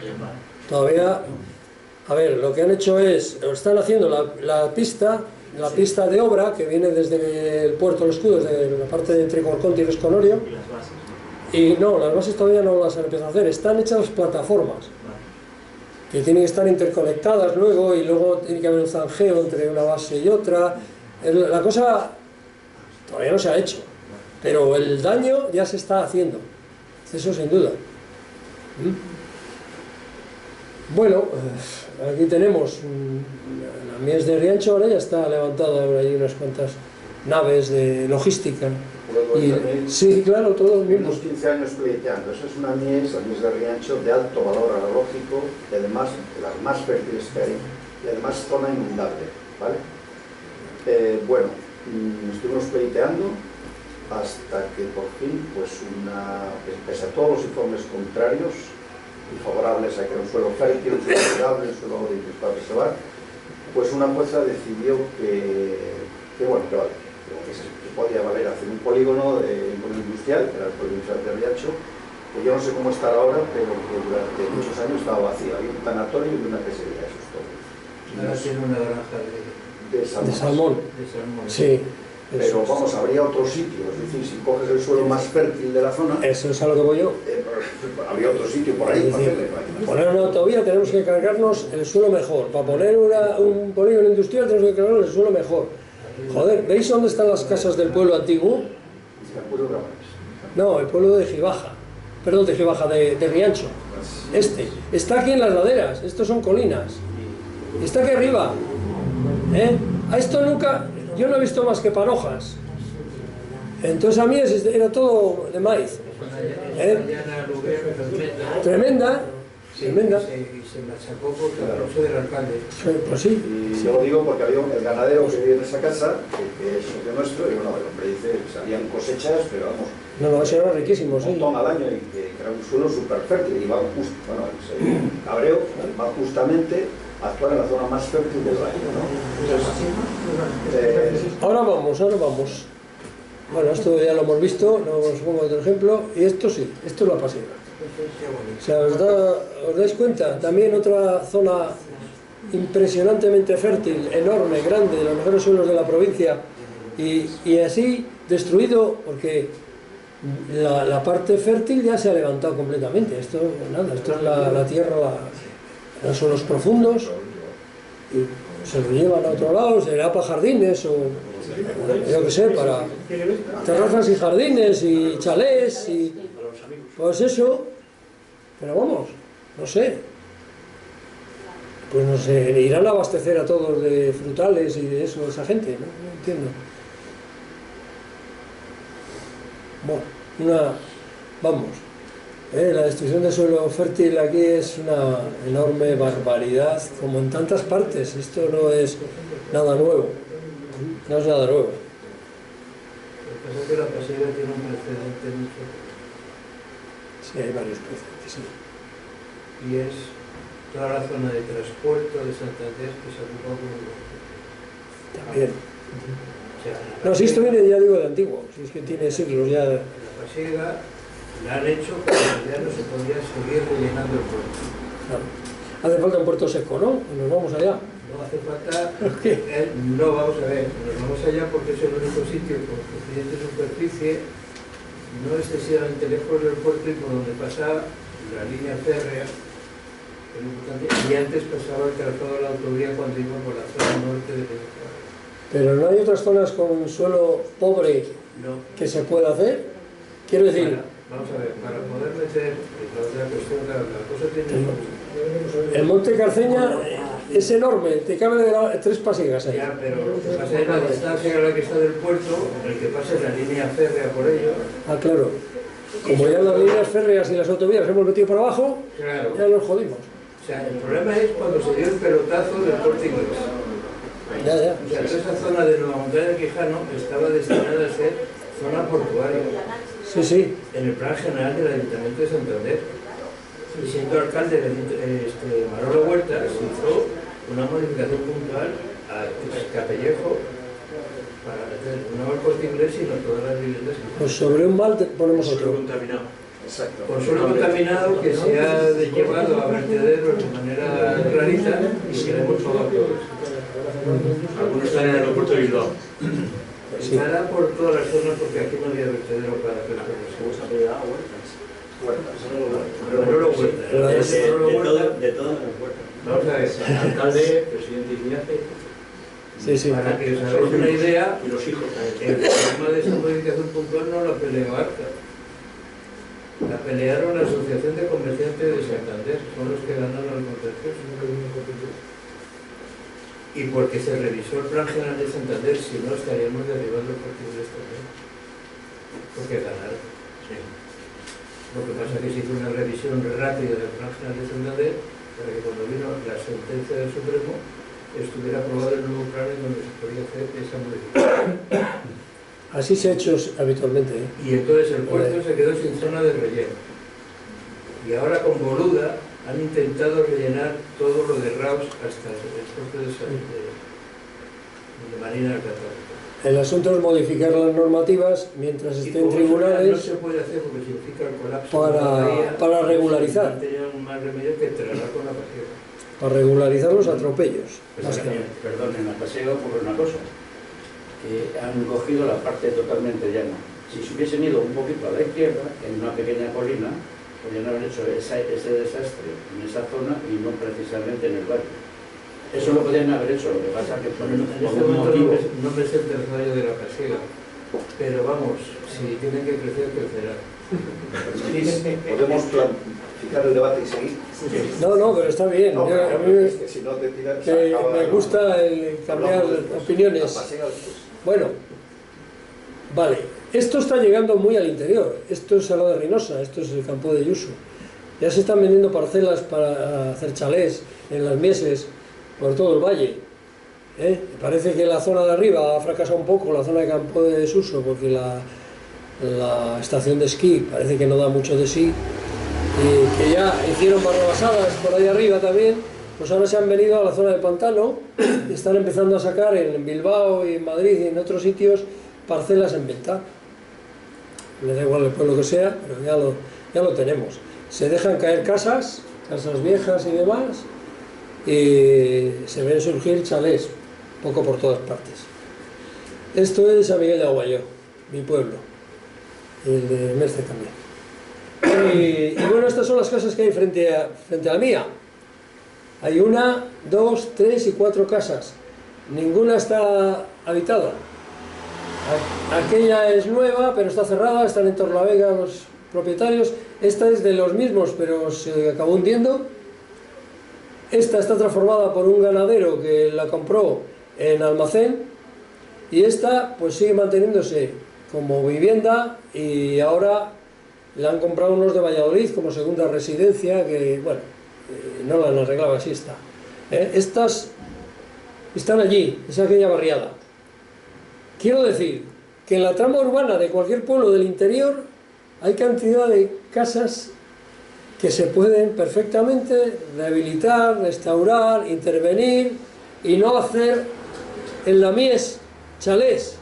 todavía. A ver, lo que han hecho es, están haciendo la pista de obra que viene desde el puerto de los escudos, de la parte de entre Corconte y Resconorio. Y las bases. Y no, las bases todavía no las han empezado a hacer, están hechas las plataformas, que tienen que estar interconectadas luego, y luego tiene que haber un zanjeo entre una base y otra. La cosa todavía no se ha hecho, pero el daño ya se está haciendo, eso sin duda. Bueno, aquí tenemos la Mies de Riancho, ahora ya está levantada, ahora hay unas cuantas naves de logística. Y, sí, claro, todos mismos. Unos 15 años pleiteando. Esa es una mies, la mies de Riancho, de alto valor analógico y además de las más fértiles que hay y además zona inundable, ¿vale? Bueno, estuvimos pleiteando hasta que por fin, pues pese a todos los informes contrarios y favorables a que era un suelo fértil, un suelo cuidable, un suelo para preservar, pues una jueza decidió que bueno, que vale, que se podía valer hacer un polígono industrial, que era el polígono industrial de Riancho, que yo no sé cómo estará ahora, pero que durante muchos años estaba vacío, había un tanatorio y una quesería, eso es todo. Ahora tiene una granja de salmón. De salmón. Sí. Pero vamos, habría otro sitio, es decir, si coges el suelo más fértil de la zona, eso es a lo que voy yo. Habría otro sitio por ahí. Es decir, poner una autovía tenemos que cargarnos el suelo mejor. Para poner un polígono industrial tenemos que cargarnos el suelo mejor. Joder, ¿veis dónde están las casas del pueblo antiguo? No, el pueblo de Gibaja. Perdón, de Gibaja, de Riancho. Está aquí en las laderas, estos son colinas. Está aquí arriba. A esto nunca, yo no he visto más que panojas. Entonces a mí era todo de maíz. Tremenda. Tremenda. Y se machacó por el caso del alcalde. Pues sí. Y yo lo digo porque había el ganadero que vivía en esa casa, que es socio nuestro, y bueno, el hombre dice, salían cosechas, pero vamos, No, eso era riquísimo, sí. un montón al año, y que era un suelo súper fértil, y va justo, bueno, Cabreo va justamente a actuar en la zona más fértil del valle, ¿no? Entonces, Ahora vamos. Bueno, esto ya lo hemos visto, no os pongo otro ejemplo, y esto sí, esto es la pasiega. O sea, os dais cuenta, también otra zona impresionantemente fértil, enorme, grande, de los mejores suelos de la provincia, y así destruido, porque la parte fértil ya se ha levantado completamente. Esto es la tierra, los suelos profundos, y se lo llevan a otro lado, será para jardines o yo qué sé, para terrazas y jardines y chalés y pues eso. Pero vamos, no sé, pues no sé, irán a abastecer a todos de frutales y de eso, esa gente, no entiendo. Bueno, vamos, la destrucción del suelo fértil aquí es una enorme barbaridad, como en tantas partes. Esto no es nada nuevo, no es nada nuevo. Lo que pasa es que la pasiega tiene un precedente mucho. Sí, hay varios precedentes, sí. Y es toda la zona de transporte de Santander que se ocupa por el También. O sea, No, si esto viene, ya digo, de antiguo, si es que tiene siglos ya. la pasiega la han hecho porque ya no se podía seguir rellenando el puerto. Claro. Hace falta un puerto seco, ¿no? Nos vamos allá. No hace falta, no vamos a ver, nos vamos allá porque es el único sitio con suficiente superficie, no excesivamente lejos del puerto y por donde pasa la línea férrea, que es importante, y antes pasaba el trazado de la autovía cuando iba por la zona norte de Venezuela. Pero no hay otras zonas con suelo pobre No. que se pueda hacer. Quiero decir, Vamos a ver, para poder meter la otra cuestión, claro, la cosa tiene... el Monte Carceña es enorme, te caben 3 pasiegas ahí. Ya, pero lo que pasa es la distancia a la que está del puerto, el que pasa es la línea férrea por ello. Ah, claro. Como ya las líneas férreas y las autovías hemos metido por abajo, Claro. ya nos jodimos. O sea, el problema es cuando se dio el pelotazo del Corte Inglés. Ya. O sea, toda esa zona de Nueva Montaña de Quijano estaba destinada a ser zona portuaria Sí. en el plan general del Ayuntamiento de Santander. Y siendo alcalde Manolo Huerta, se hizo una modificación puntual a Capellejo para meter no el Corte Inglés, sino todas las viviendas que Pues sobre un mal ponemos otro. contaminado. exacto. Con suelo contaminado que se ha llevado a vertederos de manera clarita y que le hemos pagado todos. Algunos están en el aeropuerto de Bilbao. Sí. Estará por todas las zonas porque aquí no había vertedero para personas. Manolo Huerta. Pero De es- todo menos Huerta. Vamos a ver. Alcalde, presidente Iñaki. Sí, sí. Para que os hagáis una idea, Y los hijos el problema de esa modificación puntual no la peleó Arca. La pelearon la Asociación de Comerciantes de Santander, son los que ganaron el contencioso. Y porque se revisó el Plan General de Santander, si no estaríamos derribando el partido de Santander. Porque ganaron. Sí. Lo que pasa es que se hizo una revisión rápida del Plan General de Santander para que cuando vino la sentencia del Supremo estuviera aprobado el nuevo plan en donde se podía hacer esa modificación. Así se ha hecho habitualmente, ¿eh? Y entonces el puerto se quedó sin zona de relleno. Y ahora con Boluda han intentado rellenar todo lo de Raus hasta el puerto de Marina Alcatraz. El asunto es modificar las normativas mientras Y esté en como eso tribunales no se puede hacer porque significa el colapso de la bahía, para regularizar. no tenían más remedio que tratar con la pasión. para regularizar los atropellos. Pues perdón, en la paseo ocurre una cosa, que han cogido la parte totalmente llana. Si se hubiesen ido un poquito a la izquierda, en una pequeña colina, podrían haber hecho ese desastre en esa zona y no precisamente en el valle. Eso lo podrían haber hecho, lo que pasa es que por En este algún momento motivo... no me sé el desarrollo de la pasiega, pero vamos, si tienen que crecer, crecerán. Podemos planificar el debate y seguir. No, pero está bien. No, A mí es que si no te tiras, me gusta el cambiar opiniones. Bueno, vale. Esto está llegando muy al interior. Esto es Salada de Reynosa, esto es el campo de Yuso. Ya se están vendiendo parcelas para hacer chalés en las mieses por todo el valle. Parece que la zona de arriba ha fracasado un poco, la zona de campo de desuso, porque la estación de esquí parece que no da mucho de sí, y que ya hicieron barrabasadas por ahí arriba también. Pues ahora se han venido a la zona del pantano y están empezando a sacar en Bilbao y en Madrid y en otros sitios parcelas en venta. Les da igual el pueblo que sea, pero ya lo tenemos. Se dejan caer casas viejas y demás, y se ven surgir chalés, poco por todas partes. Esto es San Miguel de Aguayo, mi pueblo, y el de Merce también. Y bueno, estas son las casas que hay frente a la mía. Hay 1, 2, 3 y 4 casas. Ninguna está habitada. Aquella es nueva, pero está cerrada, están en Torlavega los propietarios. Esta es de los mismos, pero se acabó hundiendo. Esta está transformada por un ganadero que la compró en almacén. Y esta pues sigue manteniéndose como vivienda, y ahora la han comprado unos de Valladolid como segunda residencia, que bueno, no la han arreglado, así está. Estas están allí, es aquella barriada. Quiero decir que en la trama urbana de cualquier pueblo del interior hay cantidad de casas que se pueden perfectamente rehabilitar, restaurar, intervenir, y no hacer en la mies chalés.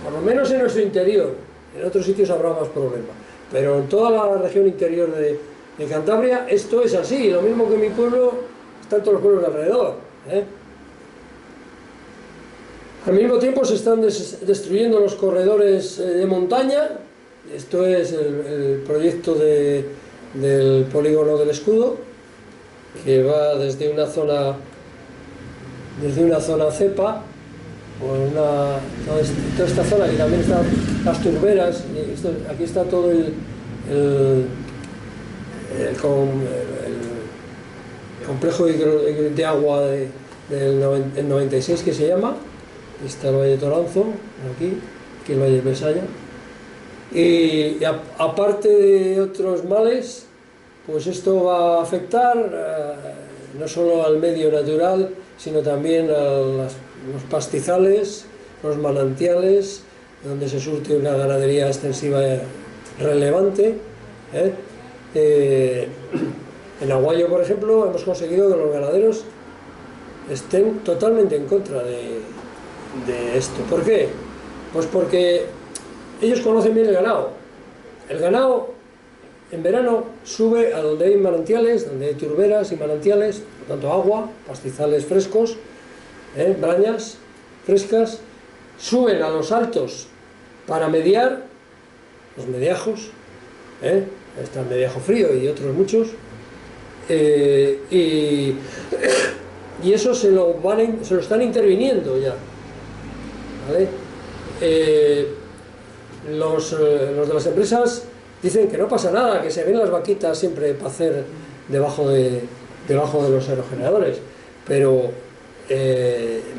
Por lo menos en nuestro interior. En otros sitios habrá más problemas, pero en toda la región interior de Cantabria esto es así. Lo mismo que en mi pueblo, están todos los pueblos de alrededor. Al mismo tiempo se están destruyendo los corredores de montaña. Esto es el proyecto del polígono del Escudo, que va desde una zona cepa, toda esta zona, que también están las turberas. Aquí está todo el complejo de agua del 96, que se llama. Está el Valle de Toranzo, aquí el Valle de Besaya. Y aparte de otros males, pues esto va a afectar no solo al medio natural, sino también a los pastizales, los manantiales, donde se surte una ganadería extensiva relevante. En Aguayo, por ejemplo, hemos conseguido que los ganaderos estén totalmente en contra de esto. ¿Por qué? Pues porque ellos conocen bien el ganado. El ganado en verano sube a donde hay manantiales, donde hay turberas y manantiales, por tanto agua, pastizales frescos, brañas frescas, suben a los altos para mediar, los mediajos, está el mediajo frío y otros muchos, y y eso se lo están interviniendo ya, ¿vale? Los de las empresas dicen que no pasa nada, que se ven las vaquitas siempre para hacer debajo de los aerogeneradores, pero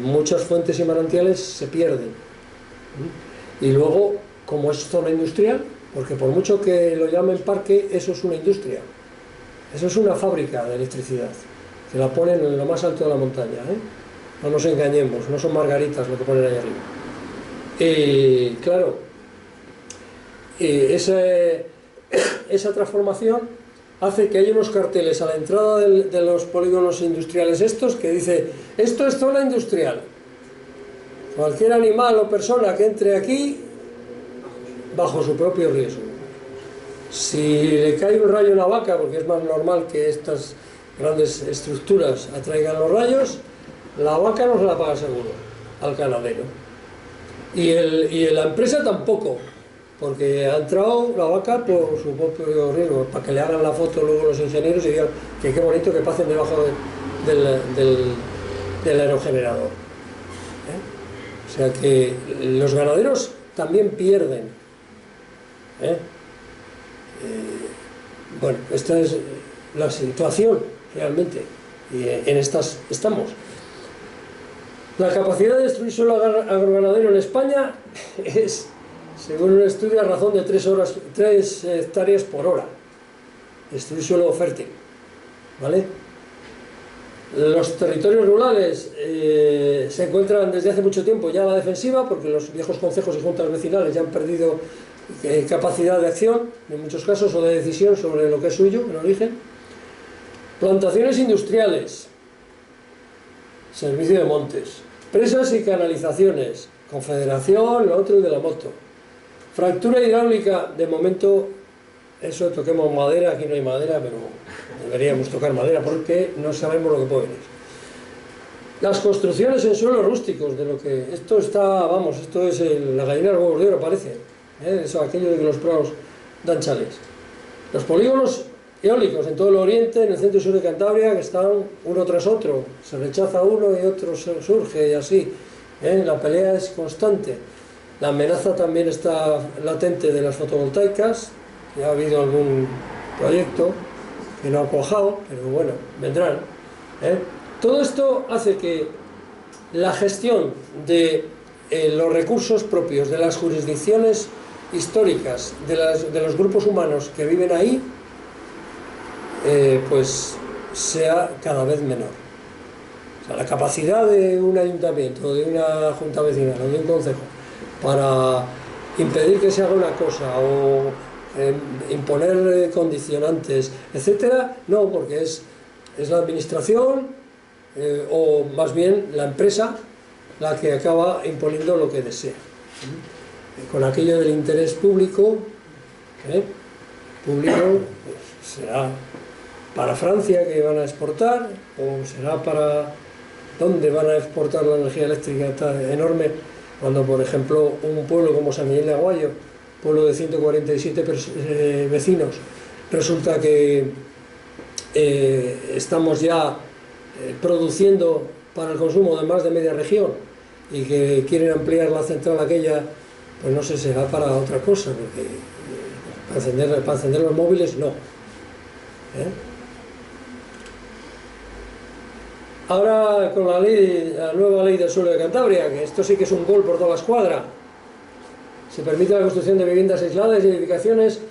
muchas fuentes y manantiales se pierden. Y luego, como es zona industrial, porque por mucho que lo llamen parque, eso es una industria, eso es una fábrica de electricidad, que la ponen en lo más alto de la montaña, ¿eh? No nos engañemos, no son margaritas lo que ponen ahí arriba. Y claro, esa transformación hace que haya unos carteles a la entrada de los polígonos industriales estos que dice: esto es zona industrial, cualquier animal o persona que entre aquí bajo su propio riesgo. Si le cae un rayo a una vaca, porque es más normal que estas grandes estructuras atraigan los rayos, la vaca no se la paga seguro al ganadero, y la empresa tampoco, porque ha entrado la vaca por su propio riesgo, para que le hagan la foto luego los ingenieros y digan que qué bonito que pasen debajo del aerogenerador, ¿eh? O sea que los ganaderos también pierden, ¿eh? Bueno, esta es la situación realmente, y en estas estamos. La capacidad de destruir suelo agroganadero en España es, según un estudio, a razón de 3 hectáreas por hora. Destruir suelo fértil, ¿vale? Los territorios rurales se encuentran desde hace mucho tiempo ya a la defensiva, porque los viejos concejos y juntas vecinales ya han perdido capacidad de acción, en muchos casos, o de decisión sobre lo que es suyo en origen. Plantaciones industriales, servicio de montes, presas y canalizaciones, confederación, lo otro y de la moto. Fractura hidráulica, de momento, eso toquemos madera, aquí no hay madera, pero deberíamos tocar madera porque no sabemos lo que puede venir. Las construcciones en suelos rústicos, de lo que esto está, vamos, esto es la gallina del huevo de oro, parece, eso, aquello de que los prados dan chales. Los polígonos eólicos en todo el oriente, en el centro y sur de Cantabria, que están uno tras otro, se rechaza uno y otro surge y así, la pelea es constante. La amenaza también está latente de las fotovoltaicas, ya ha habido algún proyecto que no ha cuajado, pero bueno, vendrán. Todo esto hace que la gestión de los recursos propios de las jurisdicciones históricas, de los grupos humanos que viven ahí, pues sea cada vez menor. O sea, la capacidad de un ayuntamiento, de una junta vecinal o de un concejo para impedir que se haga una cosa o imponer condicionantes, etcétera, no, porque es la administración o más bien la empresa la que acaba imponiendo lo que desea. Con aquello del interés público, pues será para Francia, que van a exportar, o será para dónde van a exportar la energía eléctrica tan enorme, cuando por ejemplo un pueblo como San Miguel de Aguayo, pueblo de 147 vecinos, resulta que estamos ya produciendo para el consumo de más de media región y que quieren ampliar la central aquella, pues no sé, será para otra cosa, porque para encender los móviles no. Ahora con la nueva ley del suelo de Cantabria, que esto sí que es un gol por toda la escuadra, se permite la construcción de viviendas aisladas y edificaciones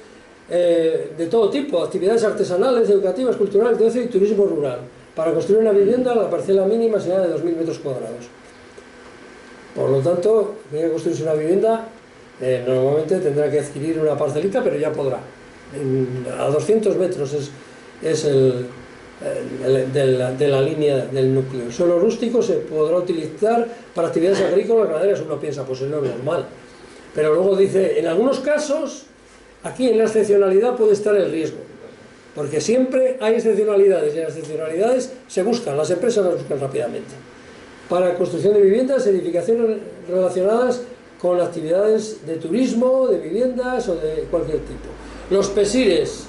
de todo tipo, actividades artesanales, educativas, culturales, de ocio y turismo rural. Para construir una vivienda, la parcela mínima será de 2.000 metros cuadrados. Por lo tanto, si quiere construirse una vivienda, normalmente tendrá que adquirir una parcelita, pero ya podrá. A 200 metros es de la línea del núcleo. El suelo rústico se podrá utilizar para actividades agrícolas, ganaderas. Uno piensa, pues es lo normal. Pero luego dice, en algunos casos, aquí en la excepcionalidad puede estar el riesgo. Porque siempre hay excepcionalidades, y las excepcionalidades se buscan, las empresas las buscan rápidamente. Para construcción de viviendas, edificaciones relacionadas con actividades de turismo, de viviendas o de cualquier tipo. Los PESIRES,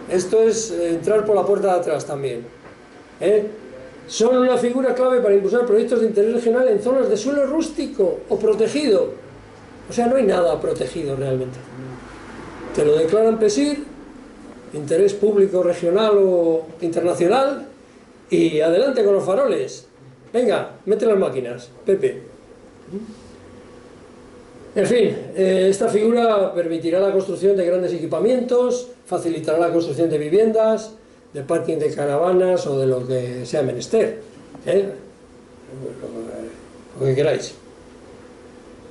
esto es entrar por la puerta de atrás también. son una figura clave para impulsar proyectos de interés regional en zonas de suelo rústico o protegido. O sea, no hay nada protegido realmente. Te lo declaran PSIR, interés público regional o internacional, y adelante con los faroles. Venga, mete las máquinas, Pepe. En fin, esta figura permitirá la construcción de grandes equipamientos, facilitará la construcción de viviendas, de parking de caravanas o de lo que sea menester, lo que queráis.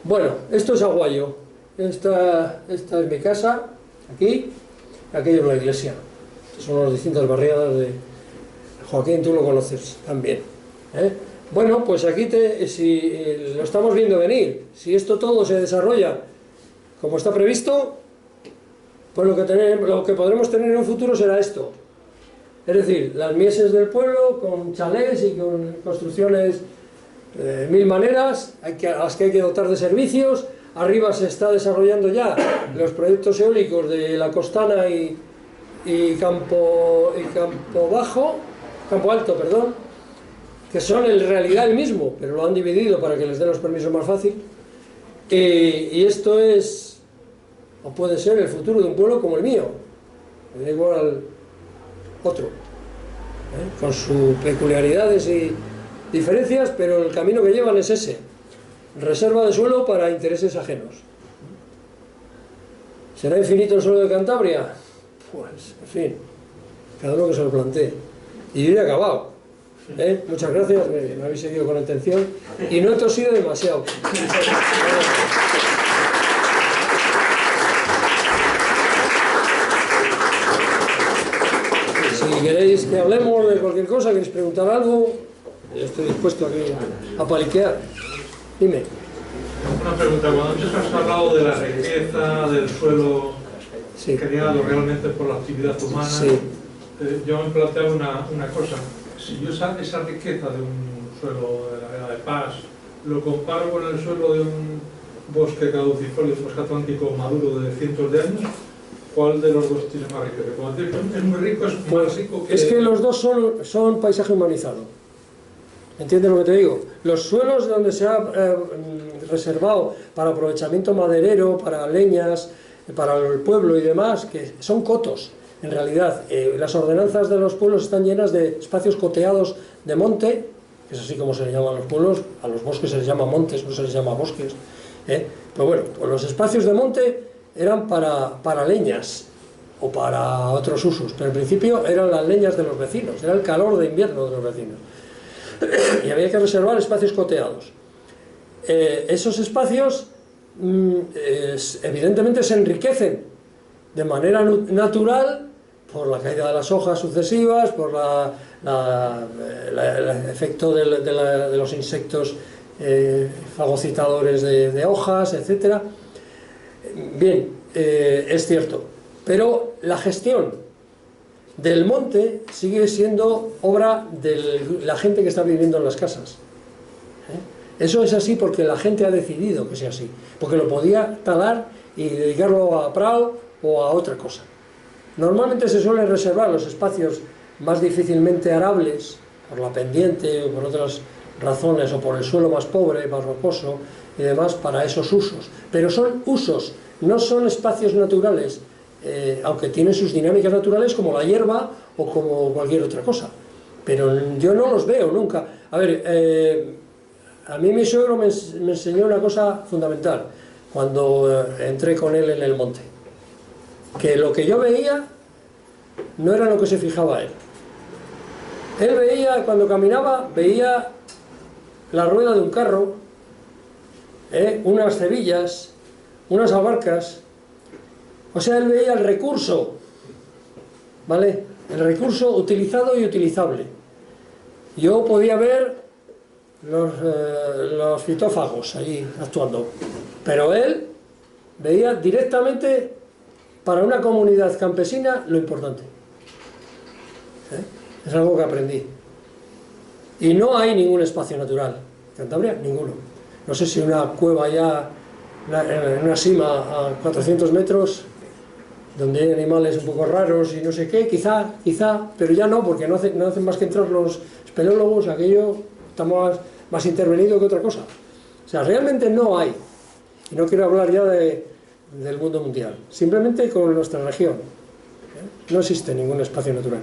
Bueno, esto es Aguayo. Esta es mi casa, aquí, aquello es la iglesia. Estas son las distintas barriadas de Joaquín, tú lo conoces también. Bueno, pues aquí si lo estamos viendo venir, si esto todo se desarrolla como está previsto, pues lo que podremos tener en un futuro será esto. Es decir, las mieses del pueblo con chalés y con construcciones de mil maneras, a las que hay que dotar de servicios. Arriba se está desarrollando ya los proyectos eólicos de La Costana y Campo Alto, perdón, que son en realidad el mismo, pero lo han dividido para que les den los permisos más fácil. Y esto es, o puede ser, el futuro de un pueblo como el mío, me da igual al otro, con sus peculiaridades y diferencias, pero el camino que llevan es ese: reserva de suelo para intereses ajenos. ¿Será infinito el suelo de Cantabria? Pues, en fin, cada uno que se lo plantee. Y yo ya he acabado. Muchas gracias, me habéis seguido con atención y no he tosido demasiado. Si queréis que hablemos de cualquier cosa, queréis preguntar algo, yo estoy dispuesto a paliquear. Dime. Una pregunta, cuando antes has hablado de la riqueza del suelo creado realmente por la actividad humana, yo me planteaba una cosa. Si yo esa riqueza de un suelo de la era de Paz lo comparo con el suelo de un bosque caducifolio, un bosque atlántico maduro de cientos de años, ¿cuál de los dos tiene más riqueza? Cuando es muy rico, es más rico que... Es que los dos son paisaje humanizado. ¿Entiendes lo que te digo? Los suelos donde se ha reservado para aprovechamiento maderero, para leñas, para el pueblo y demás, que son cotos. En realidad, las ordenanzas de los pueblos están llenas de espacios coteados de monte, que es así como se le llaman los pueblos. A los bosques se les llama montes, no se les llama bosques. Pues bueno, pues los espacios de monte eran para leñas o para otros usos, pero en principio eran las leñas de los vecinos, era el calor de invierno de los vecinos. Y había que reservar espacios coteados. Esos espacios evidentemente se enriquecen de manera natural por la caída de las hojas sucesivas, por el efecto de los insectos fagocitadores de hojas, etc. Bien, es cierto, pero la gestión del monte sigue siendo obra de la gente que está viviendo en las casas. Eso es así porque la gente ha decidido que sea así, porque lo podía talar y dedicarlo a prado o a otra cosa. Normalmente se suelen reservar los espacios más difícilmente arables, por la pendiente o por otras razones, o por el suelo más pobre, más rocoso y demás, para esos usos. Pero son usos, no son espacios naturales, aunque tienen sus dinámicas naturales como la hierba o como cualquier otra cosa. Pero yo no los veo nunca. A ver, a mí mi suegro me enseñó una cosa fundamental cuando entré con él en el monte. Que lo que yo veía no era lo que se fijaba él. Él veía, cuando caminaba, veía la rueda de un carro, unas cebillas, unas abarcas. O sea, él veía el recurso, ¿vale? El recurso utilizado y utilizable. Yo podía ver los fitófagos allí actuando, pero él veía directamente para una comunidad campesina lo importante. Es algo que aprendí. Y no hay ningún espacio natural en Cantabria, ninguno. No sé si una cueva ya en una sima a 400 metros donde hay animales un poco raros y no sé qué, quizá, pero ya no, porque no hacen más que entrar los espeleólogos, aquello está más intervenido que otra cosa. O sea, realmente no hay, y no quiero hablar ya del mundo mundial, simplemente con nuestra región, no existe ningún espacio natural.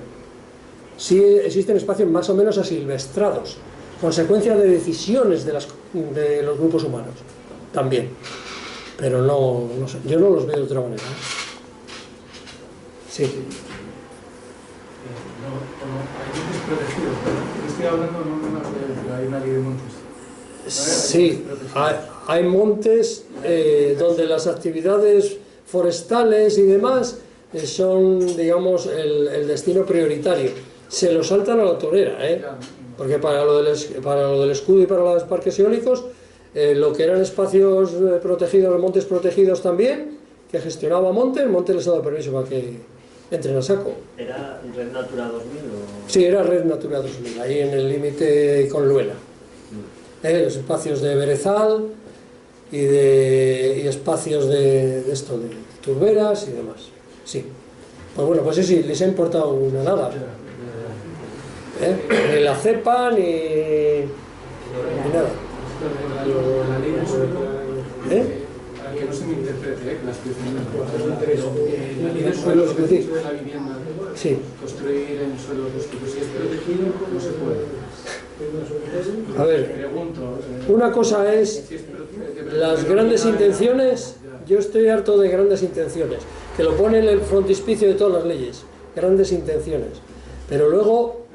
Sí existen espacios más o menos asilvestrados, consecuencia de decisiones de los grupos humanos, también, pero no sé, yo no los veo de otra manera. Sí. Hay montes protegidos, ¿verdad? Estoy hablando no hay una ley de montes. Sí, hay montes donde las actividades forestales y demás son, digamos, el destino prioritario. Se lo saltan a la torera, porque para lo del escudo y para los parques eólicos, lo que eran espacios protegidos, los montes protegidos también, que gestionaba Monte, el Monte les ha dado permiso para que entren a saco. ¿Era Red Natura 2000 o...? Sí, era Red Natura 2000, ahí en el límite con Luela. Los espacios de Berezal y espacios de turberas y demás. Sí. Pues bueno, pues sí, les ha importado una nada. Ni la cepa ni nada. Que no se me interprete, las la ley del suelo es decir, de la vivienda, sí. Construir en suelo rústico, si es protegido, no se puede. A ver, Pregunto, una cosa es las grandes intenciones. Yo estoy harto de grandes intenciones, que lo pone en el frontispicio de todas las leyes, grandes intenciones, pero luego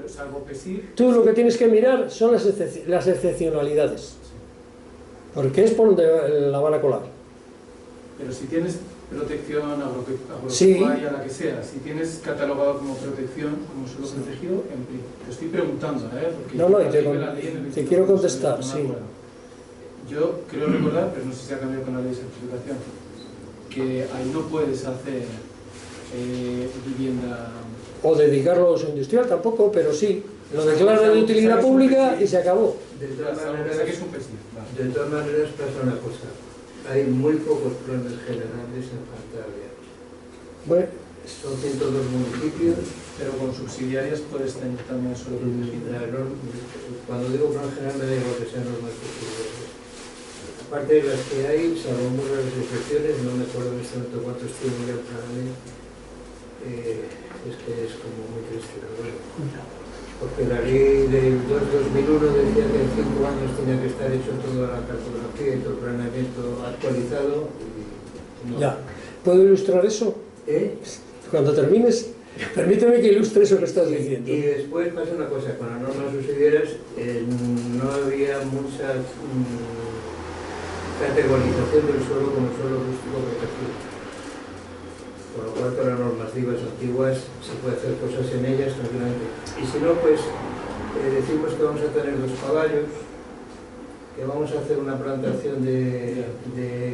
tú lo que tienes que mirar son las excepcionalidades, porque es por donde la van a colar. Pero si tienes protección agropecuaria, sí, la que sea, si tienes catalogado como protección, como suelo protegido, te estoy preguntando, porque no, te quiero contestar, sí. Yo creo recordar, pero no sé si se ha cambiado con la ley de certificación, que ahí no puedes hacer vivienda... O dedicarlo a uso industrial tampoco, pero sí, lo declara de utilidad pública y se acabó. De todas maneras pasa una cosa. Hay muy pocos planes generales en Cantabria. Bueno, son 102 municipios. Pero con subsidiarias puedes tener también suelo protegido. Cuando digo plan general me da igual que sean normas subsidiarias. Aparte de las que hay, salvo muy raras excepciones, no me acuerdo en este momento cuántos tienen ya el plan de ley, es que es como muy triste, ¿verdad? Porque la ley del 2001 decía que en 5 años tenía que estar hecho toda la cartografía y todo el planeamiento actualizado. Y no. Ya. ¿Puedo ilustrar eso? Cuando termines, permíteme que ilustre eso que estás diciendo. Y después pasa una cosa, con las normas subsidiarias no había mucha categorización del suelo como suelo rústico protegido. Por lo cual, con las normativas antiguas se puede hacer cosas en ellas tranquilamente. Y si no, pues decimos que vamos a tener 2 caballos, que vamos a hacer una plantación de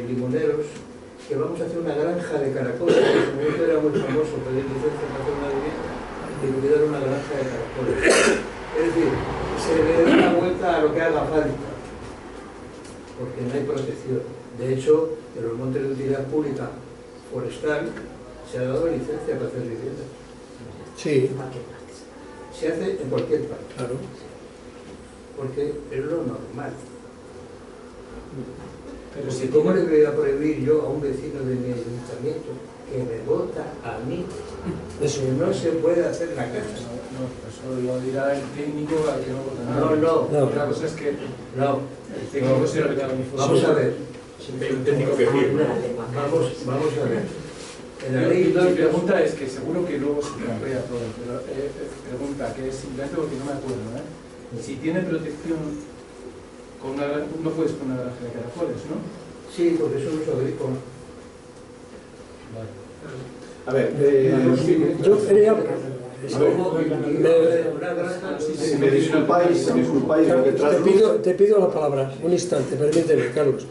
limoneros, que vamos a hacer una granja de caracoles, que en su momento era muy famoso pedir licencia para hacer una vivienda, y cuidar una granja de caracoles. Es decir, se le da una vuelta a lo que haga falta, porque no hay protección. De hecho, en los montes de utilidad pública forestal, se ha dado licencia para hacer viviendas. Sí. Se hace en cualquier parte. Claro. Porque es lo normal. Pero si ¿cómo le voy a prohibir yo a un vecino de mi ayuntamiento que me vota a mí eso que no se puede hacer la casa? No, eso lo dirá el técnico al que no vota nada. No. Otra cosa es que el técnico se reclama. Vamos a ver. Un técnico que firma. Vamos a ver. Mi pregunta es que seguro que luego se plantea todo, pero pregunta que es simplemente porque no me acuerdo, Si tiene protección, no puedes poner una granja de caracoles, ¿no? Sí, porque eso no es agrícola. A ver, yo quería... Me disculpáis, te pido la palabra, un instante, permíteme, Carlos.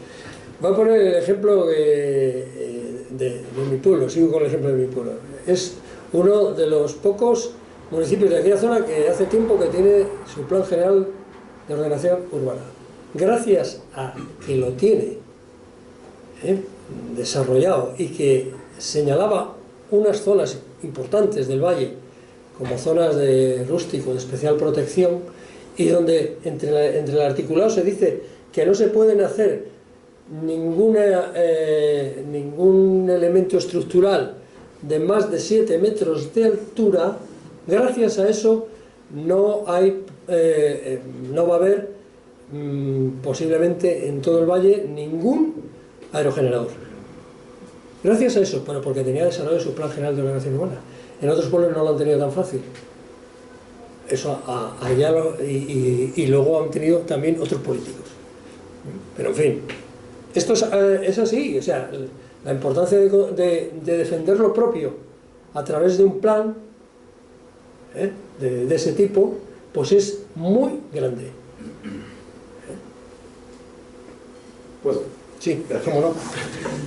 Voy a poner el ejemplo de mi pueblo, sigo con el ejemplo de mi pueblo. Es uno de los pocos municipios de aquella zona que hace tiempo que tiene su plan general de ordenación urbana. Gracias a que lo tiene desarrollado y que señalaba unas zonas importantes del valle como zonas de rústico de especial protección, y donde entre el articulado se dice que no se pueden hacer ningún elemento estructural de más de 7 metros de altura. Gracias a eso no va a haber posiblemente en todo el valle ningún aerogenerador. Gracias a eso, pero porque tenía desarrollado su plan general de ordenación urbana. En otros pueblos no lo han tenido tan fácil. Eso allá y luego han tenido también otros políticos. Pero en fin, esto es así, o sea, la importancia de defender lo propio a través de un plan de ese tipo, pues es muy grande. ¿Puedo? Sí, cómo no.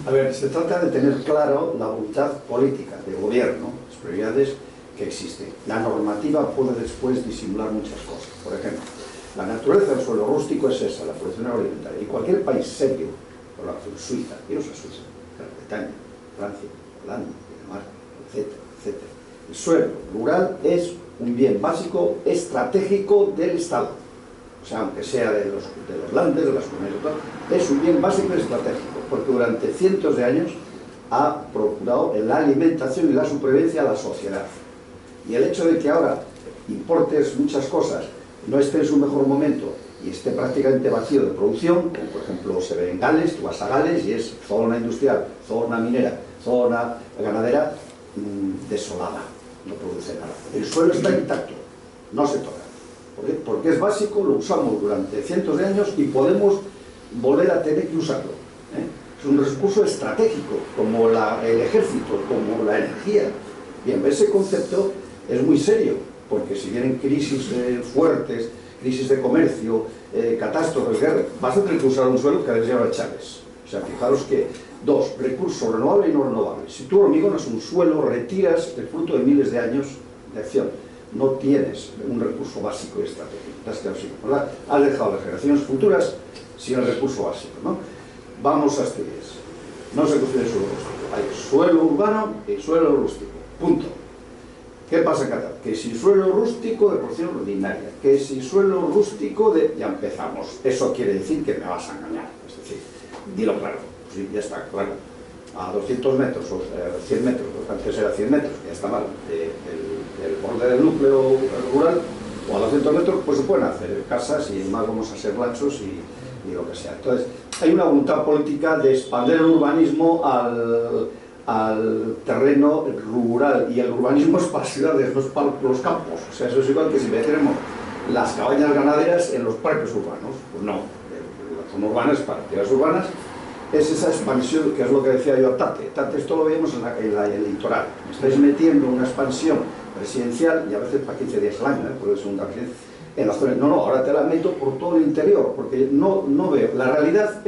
A ver, se trata de tener claro la voluntad política del gobierno, las prioridades que existen. La normativa puede después disimular muchas cosas. Por ejemplo, la naturaleza del suelo rústico es esa, la producción agroalimentaria. Y cualquier país serio, por ejemplo, Suiza, iros a Suiza, Gran Bretaña, Francia, Holanda, Dinamarca, etcétera, etcétera. El suelo rural es un bien básico estratégico del Estado. O sea, aunque sea de los landes, de las comunidades, es un bien básico y estratégico, porque durante cientos de años ha procurado la alimentación y la supervivencia a la sociedad. Y el hecho de que ahora importes muchas cosas, no esté en su mejor momento y esté prácticamente vacío de producción, como por ejemplo se ve en Gales, tú vas a Gales y es zona industrial, zona minera, zona ganadera, desolada, no produce nada. El suelo está intacto, no se toca. Porque es básico, lo usamos durante cientos de años y podemos volver a tener que usarlo. Es un recurso estratégico, como el ejército, como la energía. Bien, ese concepto es muy serio, porque si vienen crisis fuertes, crisis de comercio, catástrofes, guerras, vas a tener que usar un suelo que les llama Chávez. O sea, fijaros que, dos, recurso renovable y no renovable. Si tú hormigonas un suelo, retiras el fruto de miles de años de acción. No tienes un recurso básico y estratégico. ¿Verdad? Has dejado las generaciones futuras sin el recurso básico, ¿no? Vamos a Asturias. No se construye suelo rústico. Hay suelo urbano y suelo rústico. Punto. ¿Qué pasa en Cataluña? Que si suelo rústico de porción ordinaria, que si suelo rústico de... Ya empezamos. Eso quiere decir que me vas a engañar. Es decir, dilo claro. Sí, ya está, claro. A 200 metros o 100 metros, antes era 100 metros, ya está mal, el borde del núcleo rural, o a 200 metros, pues se pueden hacer casas y más vamos a ser ranchos y lo que sea. Entonces, hay una voluntad política de expandir el urbanismo al terreno rural, y el urbanismo es para ciudades, no es para los campos. O sea, eso es igual que si tenemos las cabañas ganaderas en los parques urbanos. Pues no, la zona urbana es para actividades urbanas. Es esa expansión, que es lo que decía yo a Tate. Tate, esto lo veíamos en el litoral. Me estáis metiendo una expansión residencial, y a veces para 15 días al año, porque es una residencia, en la zona. No, ahora te la meto por todo el interior, porque no veo. La realidad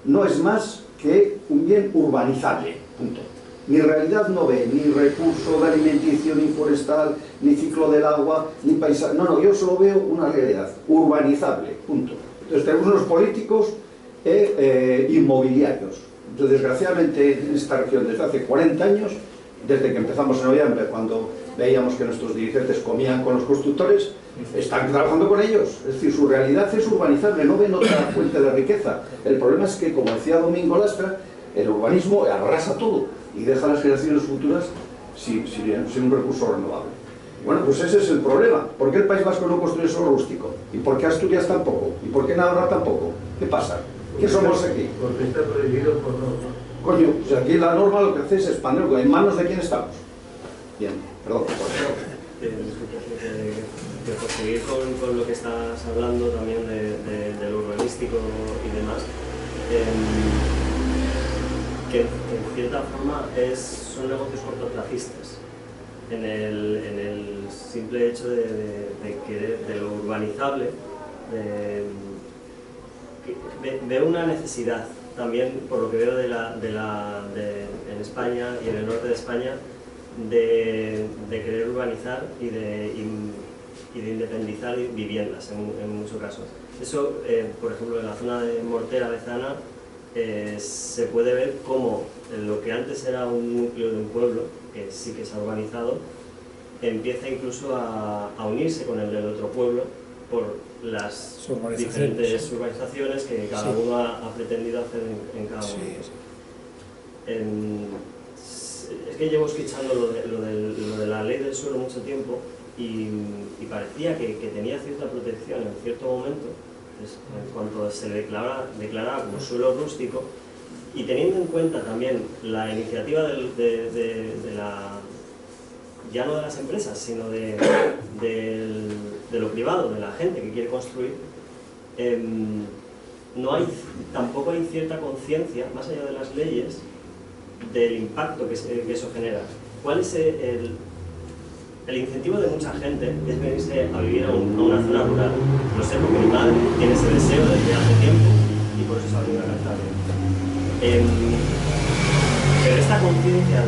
no es más que un bien urbanizable, punto. Mi realidad no ve ni recurso de alimenticio, ni forestal, ni ciclo del agua, ni paisaje. No, yo solo veo una realidad urbanizable, punto. Entonces tenemos unos políticos inmobiliarios. Desgraciadamente en esta región desde hace 40 años, desde que empezamos en noviembre, cuando veíamos que nuestros dirigentes comían con los constructores, están trabajando con ellos. Es decir, su realidad es urbanizable, no ven otra fuente de riqueza. El problema es que, como decía Domingo Lastra, el urbanismo arrasa todo y deja a las generaciones futuras sin un recurso renovable. Bueno, pues ese es el problema. ¿Por qué el País Vasco no construye solo rústico? ¿Y por qué Asturias tampoco? ¿Y por qué Navarra tampoco? ¿Qué pasa? ¿Qué somos aquí? Porque está prohibido por norma. Coño, o sea, aquí la norma lo que hace es expandirlo. ¿En manos de quién estamos? Bien, perdón. Por seguir con lo que estás hablando también del urbanístico y demás, que en cierta forma son negocios cortoplacistas. En el simple hecho de lo urbanizable, veo una necesidad también, por lo que veo en España y en el norte de España, de querer urbanizar y de independizar viviendas en muchos casos. Eso, por ejemplo, en la zona de Mortera, Bezana, se puede ver cómo lo que antes era un núcleo de un pueblo, que sí que se ha urbanizado, empieza incluso a unirse con el del otro pueblo por las diferentes urbanizaciones que cada uno ha pretendido hacer en cada uno. Es que llevo escuchando lo de la ley del suelo mucho tiempo y parecía que tenía cierta protección en cierto momento, en cuanto se declaraba como suelo rústico, y teniendo en cuenta también la iniciativa de la, ya no de las empresas, sino de lo privado, de la gente que quiere construir, tampoco hay cierta conciencia, más allá de las leyes, del impacto que eso genera. ¿Cuál es el incentivo de mucha gente? Es venirse a vivir a una zona rural. Lo sé porque mi madre tiene ese deseo desde hace tiempo y por eso se ha venido a Cantabria. Pero esta conciencia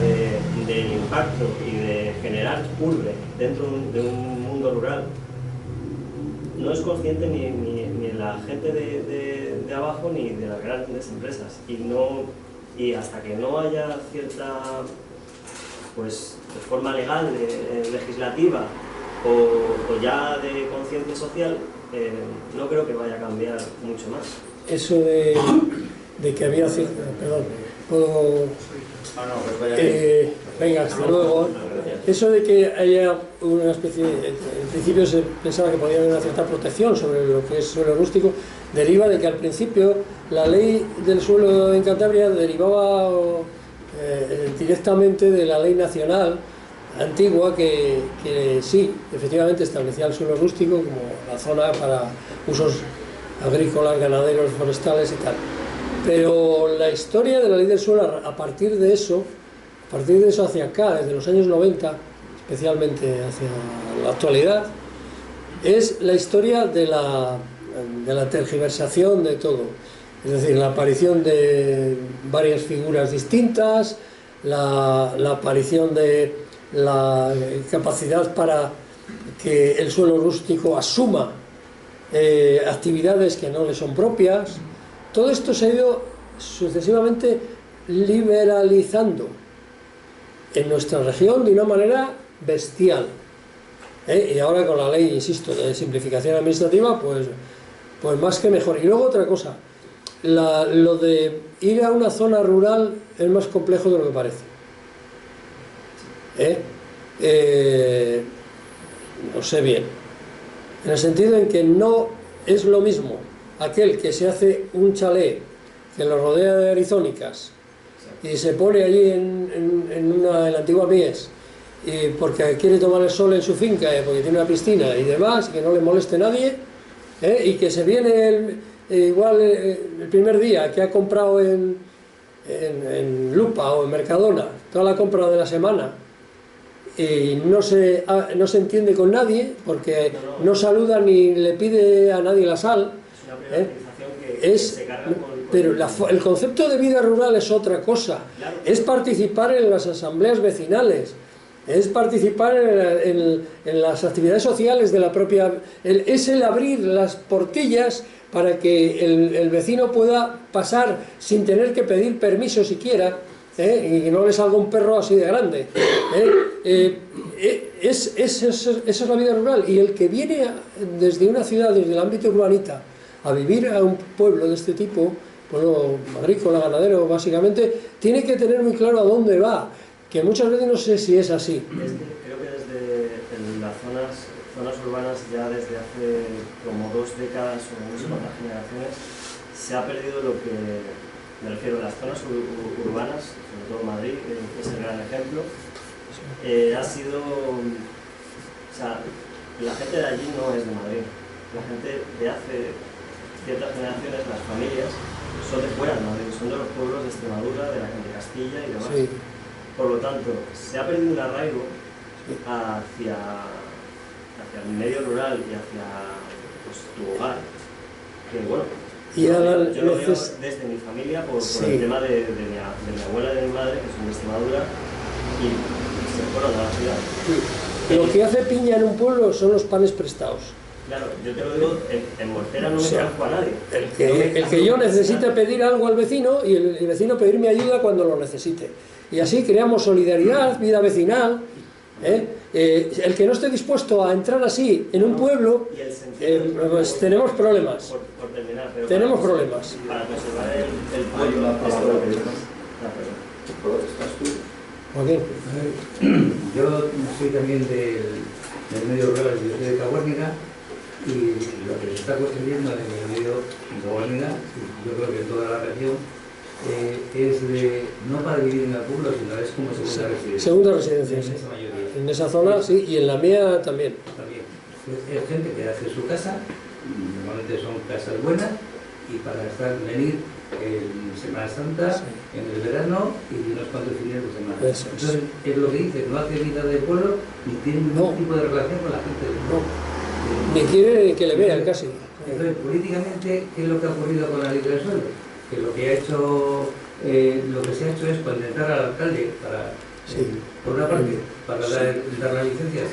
del impacto y de generar urbe dentro de un mundo rural no es consciente ni la gente de abajo ni de las grandes empresas. Y hasta que no haya cierta reforma legal, legislativa o ya de conciencia social, no creo que vaya a cambiar mucho más. Eso de que había cierta... Perdón, puedo... venga, hasta luego. Eso de que haya una especie... En principio se pensaba que podía haber una cierta protección sobre lo que es suelo rústico, deriva de que al principio la ley del suelo en Cantabria derivaba directamente de la ley nacional antigua que sí, efectivamente establecía el suelo rústico como la zona para usos agrícolas, ganaderos, forestales y tal. Pero la historia de la ley del suelo, a partir de eso hacia acá, desde los años 90, especialmente hacia la actualidad, es la historia de la tergiversación de todo. Es decir, la aparición de varias figuras distintas, la aparición de la capacidad para que el suelo rústico asuma actividades que no le son propias. Todo esto se ha ido sucesivamente liberalizando en nuestra región de una manera bestial. Y ahora con la ley, insisto, de simplificación administrativa, pues más que mejor. Y luego otra cosa, lo de ir a una zona rural es más complejo de lo que parece. No sé bien, en el sentido en que no es lo mismo aquel que se hace un chalet que lo rodea de arizónicas y se pone allí en la antigua Mies porque quiere tomar el sol en su finca, porque tiene una piscina y demás, que no le moleste nadie, y que se viene igual el primer día que ha comprado en Lupa o en Mercadona toda la compra de la semana y no se entiende con nadie porque no saluda ni le pide a nadie la sal. Pero el concepto de vida rural es otra cosa. Es participar en las asambleas vecinales, es participar en las actividades sociales de la propia... Es el abrir las portillas para que el vecino pueda pasar sin tener que pedir permiso siquiera, y que no le salga un perro así de grande. Esa es la vida rural. Y el que viene desde una ciudad, desde el ámbito urbanita, a vivir a un pueblo de este tipo, pueblo agrícola, ganadero, básicamente, tiene que tener muy claro a dónde va, que muchas veces no sé si es así. Creo que desde las zonas urbanas, ya desde hace como 2 décadas o no sé cuántas generaciones, se ha perdido lo que, me refiero a las zonas urbanas, sobre todo Madrid, que es el gran ejemplo, ha sido, o sea, la gente de allí no es de Madrid, la gente de hace ciertas generaciones, las familias, son de fuera de Madrid, son de los pueblos de Extremadura, de Castilla y demás. Sí. Por lo tanto, se ha perdido un arraigo hacia el medio rural y hacia tu hogar, que bueno, yo lo veo desde mi familia por el tema de mi abuela y de mi madre, que son de Extremadura, y se fueron a la ciudad. Lo que hace piña en un pueblo son los panes prestados. Claro, yo te lo digo, en Mortera no me conozco a nadie. El que yo necesite pedir algo al vecino y el vecino pedirme ayuda cuando lo necesite. Y así creamos solidaridad, vida vecinal. El que no esté dispuesto a entrar así en un pueblo, pues tenemos problemas. Por terminar, pero tenemos problemas. Para conservar el pueblo. ¿Estás tú? Joaquín. Yo soy también del medio rural, yo soy de Caguárniga, y lo que se está construyendo en el medio de Caguárniga, yo creo que en toda la región, es de, no para vivir en el pueblo, sino es como segunda residencia. Segunda residencia, sí. En esa zona, sí, y en la mía también. También. Es gente que hace su casa, normalmente son casas buenas, y para venir en Semana Santa, sí, en el verano y unos cuantos fines de semana. Entonces, es lo que dice, no hace vida de pueblo ni tiene ningún tipo de relación con la gente del pueblo. Ni quiere que le vean casi. Entonces, políticamente, ¿qué es lo que ha ocurrido con la ley del suelo? Que lo que se ha hecho es contentar al alcalde para, por una parte, para dar las licencias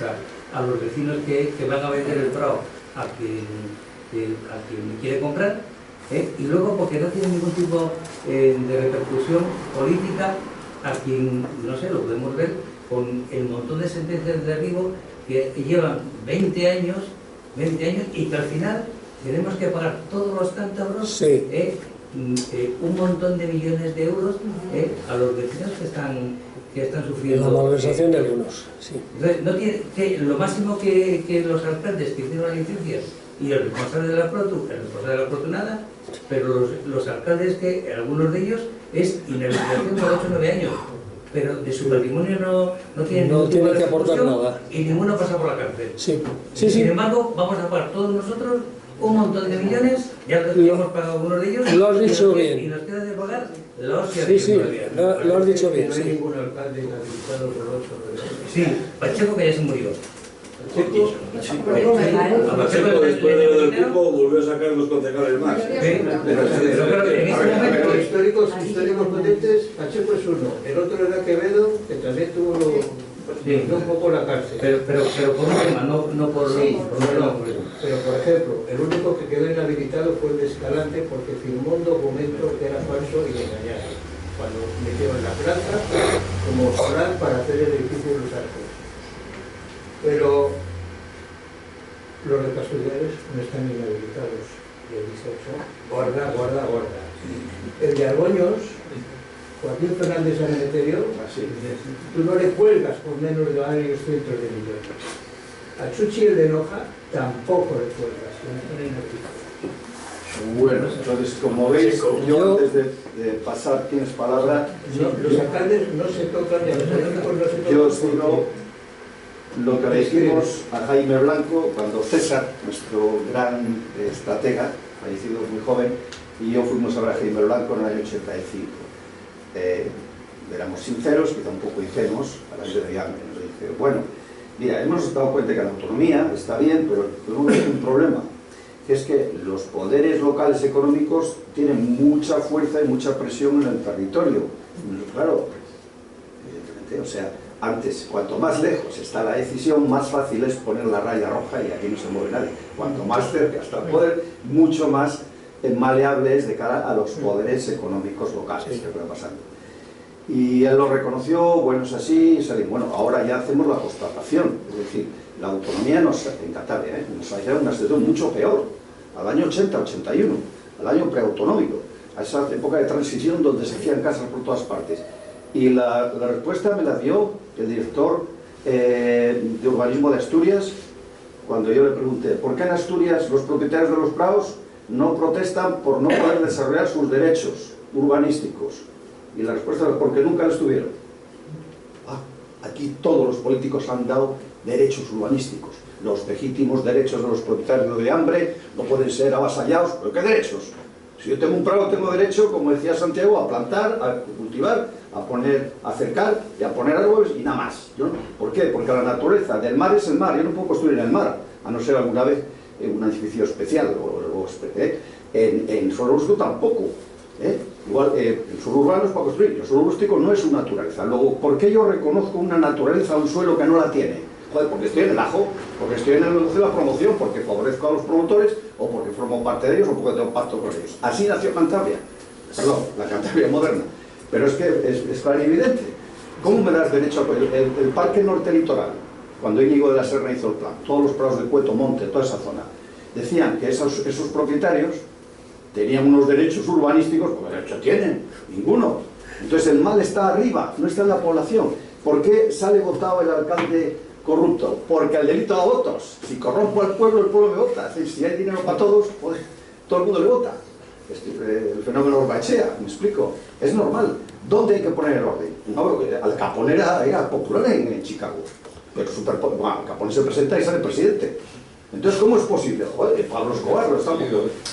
a los vecinos que van a vender el prado a quien quiere comprar, y luego porque no tiene ningún tipo de repercusión política a quien, no sé, lo podemos ver con el montón de sentencias de derribo que llevan 20 años y que al final tenemos que pagar todos los cántabros, un montón de millones de euros a los vecinos que están sufriendo. La malversación de algunos, sí. Entonces, no tiene, lo máximo que los alcaldes que hicieron las licencias y el responsable de la Protu nada, pero los alcaldes, que algunos de ellos es inhabilitación por 8 o 9 años, pero de su patrimonio no tienen que aportar nada. Y ninguno pasa por la cárcel. Sin embargo, vamos a pagar todos nosotros un montón de millones, ya hemos pagado algunos de ellos, lo has dicho bien. Y nos queda de pagar los que lo has dicho bien. No hay ningún alcalde inhabilitado por 8 o 9 años. Sí, Pacheco, que ya se murió. A Pacheco, después del cupo, volvió a sacar los concejales más. Pero en este momento, históricos potentes, Pacheco es uno. El otro era Quevedo, que también tuvo un poco la cárcel. Pero por un tema, no por pero por ejemplo, el único que quedó inhabilitado fue el de Escalante porque firmó un documento que era falso y le engañaron cuando metieron la plaza como solar para hacer el edificio de los arcos. Pero los recasudores no están inhabilitados y el 18 guarda. El de Argoños, Joaquín Fernández Sanemeterio, tú no le cuelgas por menos de varios cientos de millones. A Chuchi, el de Noja, tampoco le cuelgas, no están inhabilitados. Bueno, entonces, como veis, yo antes de pasar, tienes palabra. Los alcaldes no se tocan y los políticos no se tocan. Yo os digo lo que le dijimos a Jaime Blanco cuando César, nuestro gran estratega, fallecido muy joven, y yo fuimos a ver a Jaime Blanco en el año 85. Éramos sinceros, quizá un poco ingenuos, a la gente de hambre. Nos dice, bueno, mira, hemos dado cuenta que la autonomía está bien, pero tenemos un problema, que es que los poderes locales económicos tienen mucha fuerza y mucha presión en el territorio. Claro, evidentemente, o sea, antes, cuanto más lejos está la decisión, más fácil es poner la raya roja y aquí no se mueve nadie. Cuanto más cerca está el poder, mucho más maleable es de cara a los poderes económicos locales que está pasando. Y él lo reconoció, bueno, es así, bueno, ahora ya hacemos la constatación, es decir, la autonomía en Cantabria nos ha llevado a una situación mucho peor, al año 80-81, al año preautonómico, a esa época de transición donde se hacían casas por todas partes. Y la respuesta me la dio el director de urbanismo de Asturias, cuando yo le pregunté, ¿por qué en Asturias los propietarios de los prados no protestan por no poder desarrollar sus derechos urbanísticos? Y la respuesta es porque nunca los tuvieron. Aquí todos los políticos han dado derechos urbanísticos. Los legítimos derechos de los propietarios de hambre no pueden ser avasallados. ¿Pero qué derechos? Si yo tengo un prado, tengo derecho, como decía Santiago, a plantar, a cultivar, a cercar y a poner árboles y nada más. ¿Por qué? Porque la naturaleza del mar es el mar. Yo no puedo construir en el mar, a no ser alguna vez en un edificio especial. En suelo rústico tampoco. Igual, el suelo urbano es para construir. El suelo rústico no es su naturaleza. Luego, ¿por qué yo reconozco una naturaleza a un suelo que no la tiene? Joder, porque estoy en el ajo, porque estoy en el negocio de la promoción, porque favorezco a los promotores, o porque formo parte de ellos, o porque tengo pacto con ellos. Así nació Cantabria. Perdón, la Cantabria moderna. Pero es que es claro y evidente. ¿Cómo me das derecho a el Parque Norte Litoral? Cuando Íñigo de la Serna hizo el plan, todos los prados de Cueto, Monte, toda esa zona, decían que esos propietarios tenían unos derechos urbanísticos, pues derecho tienen, ninguno. Entonces el mal está arriba, no está en la población. ¿Por qué sale votado el alcalde corrupto? Porque el delito da votos. Si corrompo al pueblo, el pueblo me vota. Es decir, si hay dinero para todos, pues todo el mundo le vota. El fenómeno Orbaechea, me explico. Es normal. ¿Dónde hay que poner el orden? No, Al Capone era popular en Chicago. Pero bueno, Al Capone se presenta y sale presidente. Entonces, ¿cómo es posible? Joder, Pablo Escobar lo está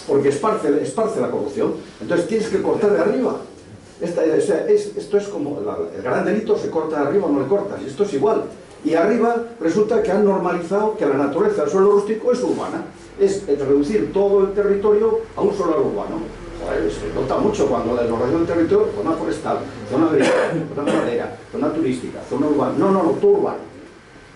porque esparce la corrupción. Entonces tienes que cortar de arriba. Esto es como el gran delito, se corta de arriba o no le cortas, y esto es igual. Y arriba resulta que han normalizado que la naturaleza del suelo rústico es urbana, es reducir todo el territorio a un solar urbano. Joder, se nota mucho cuando la organización del territorio, zona forestal, zona agrícola, zona ganadera, zona turística, zona urbana, no, todo urbano.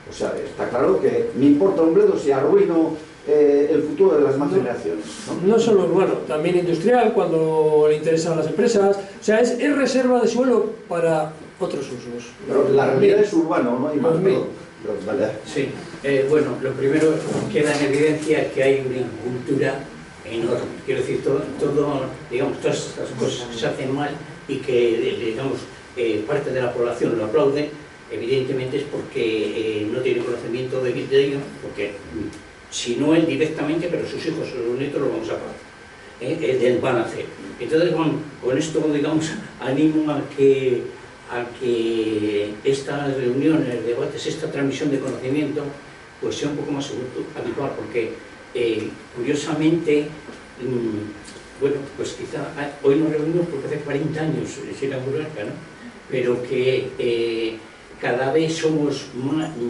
O sea, está claro que me importa un bledo si arruino el futuro de las demás generaciones. No solo urbano, también industrial, cuando le interesan a las empresas. O sea, es reserva de suelo para otros usos. Pero la realidad es urbano, no hay más. Vale. Sí, bueno, lo primero queda en evidencia que hay una incultura enorme. Quiero decir, todo, digamos, todas estas cosas que se hacen mal y que, digamos, parte de la población lo aplaude, evidentemente es porque no tiene conocimiento de ello, porque si no él directamente, pero sus hijos o sus nietos lo vamos a pagar, van a hacer. Entonces, con esto, digamos, animo a que estas reuniones, debates, esta transmisión de conocimiento, pues sea un poco más habitual, porque curiosamente, bueno, pues quizá hoy nos reunimos porque hace 40 años se inauguró acá, ¿no? Pero que cada vez somos,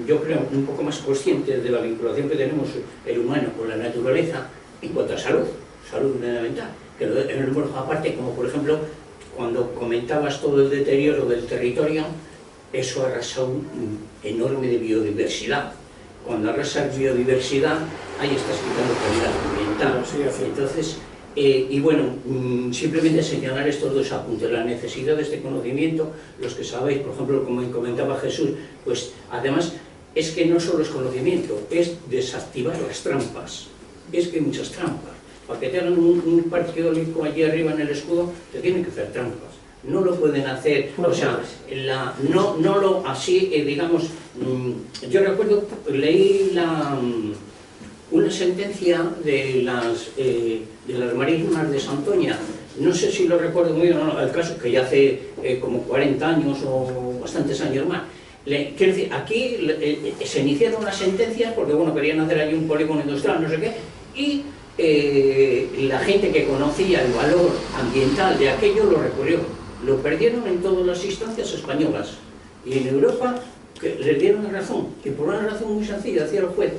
yo creo, un poco más conscientes de la vinculación que tenemos el humano con la naturaleza en cuanto a salud fundamental. Que en el número aparte, como por ejemplo, cuando comentabas todo el deterioro del territorio, eso arrasa un enorme de biodiversidad. Cuando arrasas biodiversidad, ahí estás quitando calidad ambiental. Entonces, y bueno, simplemente señalar estos dos apuntes, la necesidad de este conocimiento, los que sabéis, por ejemplo, como comentaba Jesús, pues además es que no solo es conocimiento, es desactivar las trampas, es que hay muchas trampas. Para que te hagan un parque eólico allí arriba en el escudo, te tienen que hacer trampas. No lo pueden hacer, o sea, no lo así, digamos, yo recuerdo, leí una sentencia de las marismas de Santoña, no sé si lo recuerdo muy bien, el caso que ya hace como 40 años o bastantes años más. Quiero decir, aquí se iniciaron las sentencias porque, bueno, querían hacer allí un polígono industrial, no sé qué, y la gente que conocía el valor ambiental de aquello lo recurrió. Lo perdieron en todas las instancias españolas. Y en Europa les dieron la razón, que por una razón muy sencilla, decía el juez,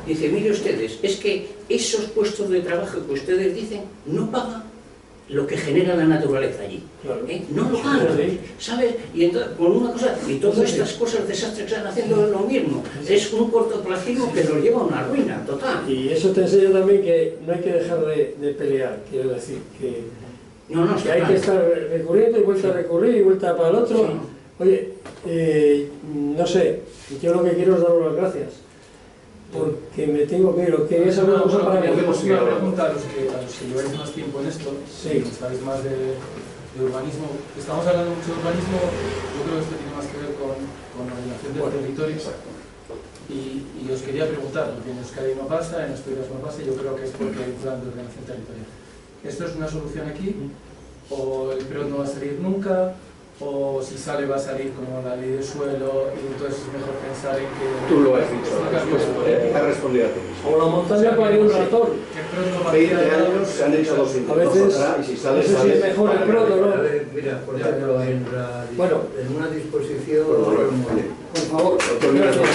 dice, mire ustedes, es que esos puestos de trabajo que ustedes dicen no pagan lo que genera la naturaleza allí. Claro. No lo pagan, ¿sabes? Y entonces, con una cosa, y todas estas cosas desastres que están haciendo es lo mismo. Es un cortoplacismo que nos lleva a una ruina total. Y eso te enseña también que no hay que dejar de pelear, quiero decir, que hay que estar recurriendo y vuelta a recurrir y vuelta para el otro. Sí. Oye, no sé, yo lo que quiero es daros las gracias. Porque me tengo que ir, o que es alguna cosa para que hacemos una pregunta a los que lleváis más tiempo en esto, sí, sabéis más de urbanismo. Estamos hablando mucho de urbanismo, yo creo que esto tiene más que ver con la ordenación del territorio. Y os quería preguntar, porque en Euskadi no pasa, en Asturias no pasa, yo creo que es porque hay un plan de ordenación territorial. ¿Esto es una solución aquí? ¿O el PROT no va a salir nunca? O si sale va a salir como la ley del suelo y entonces es mejor pensar en que... Tú lo has dicho, has respondido a ti. O la montaña para ir un ratón. 20 años se han hecho dos intentos. A veces, y si sale, eso sí es mejor el proto, ¿no? Mira, por ejemplo, en una disposición... Por favor. Gracias.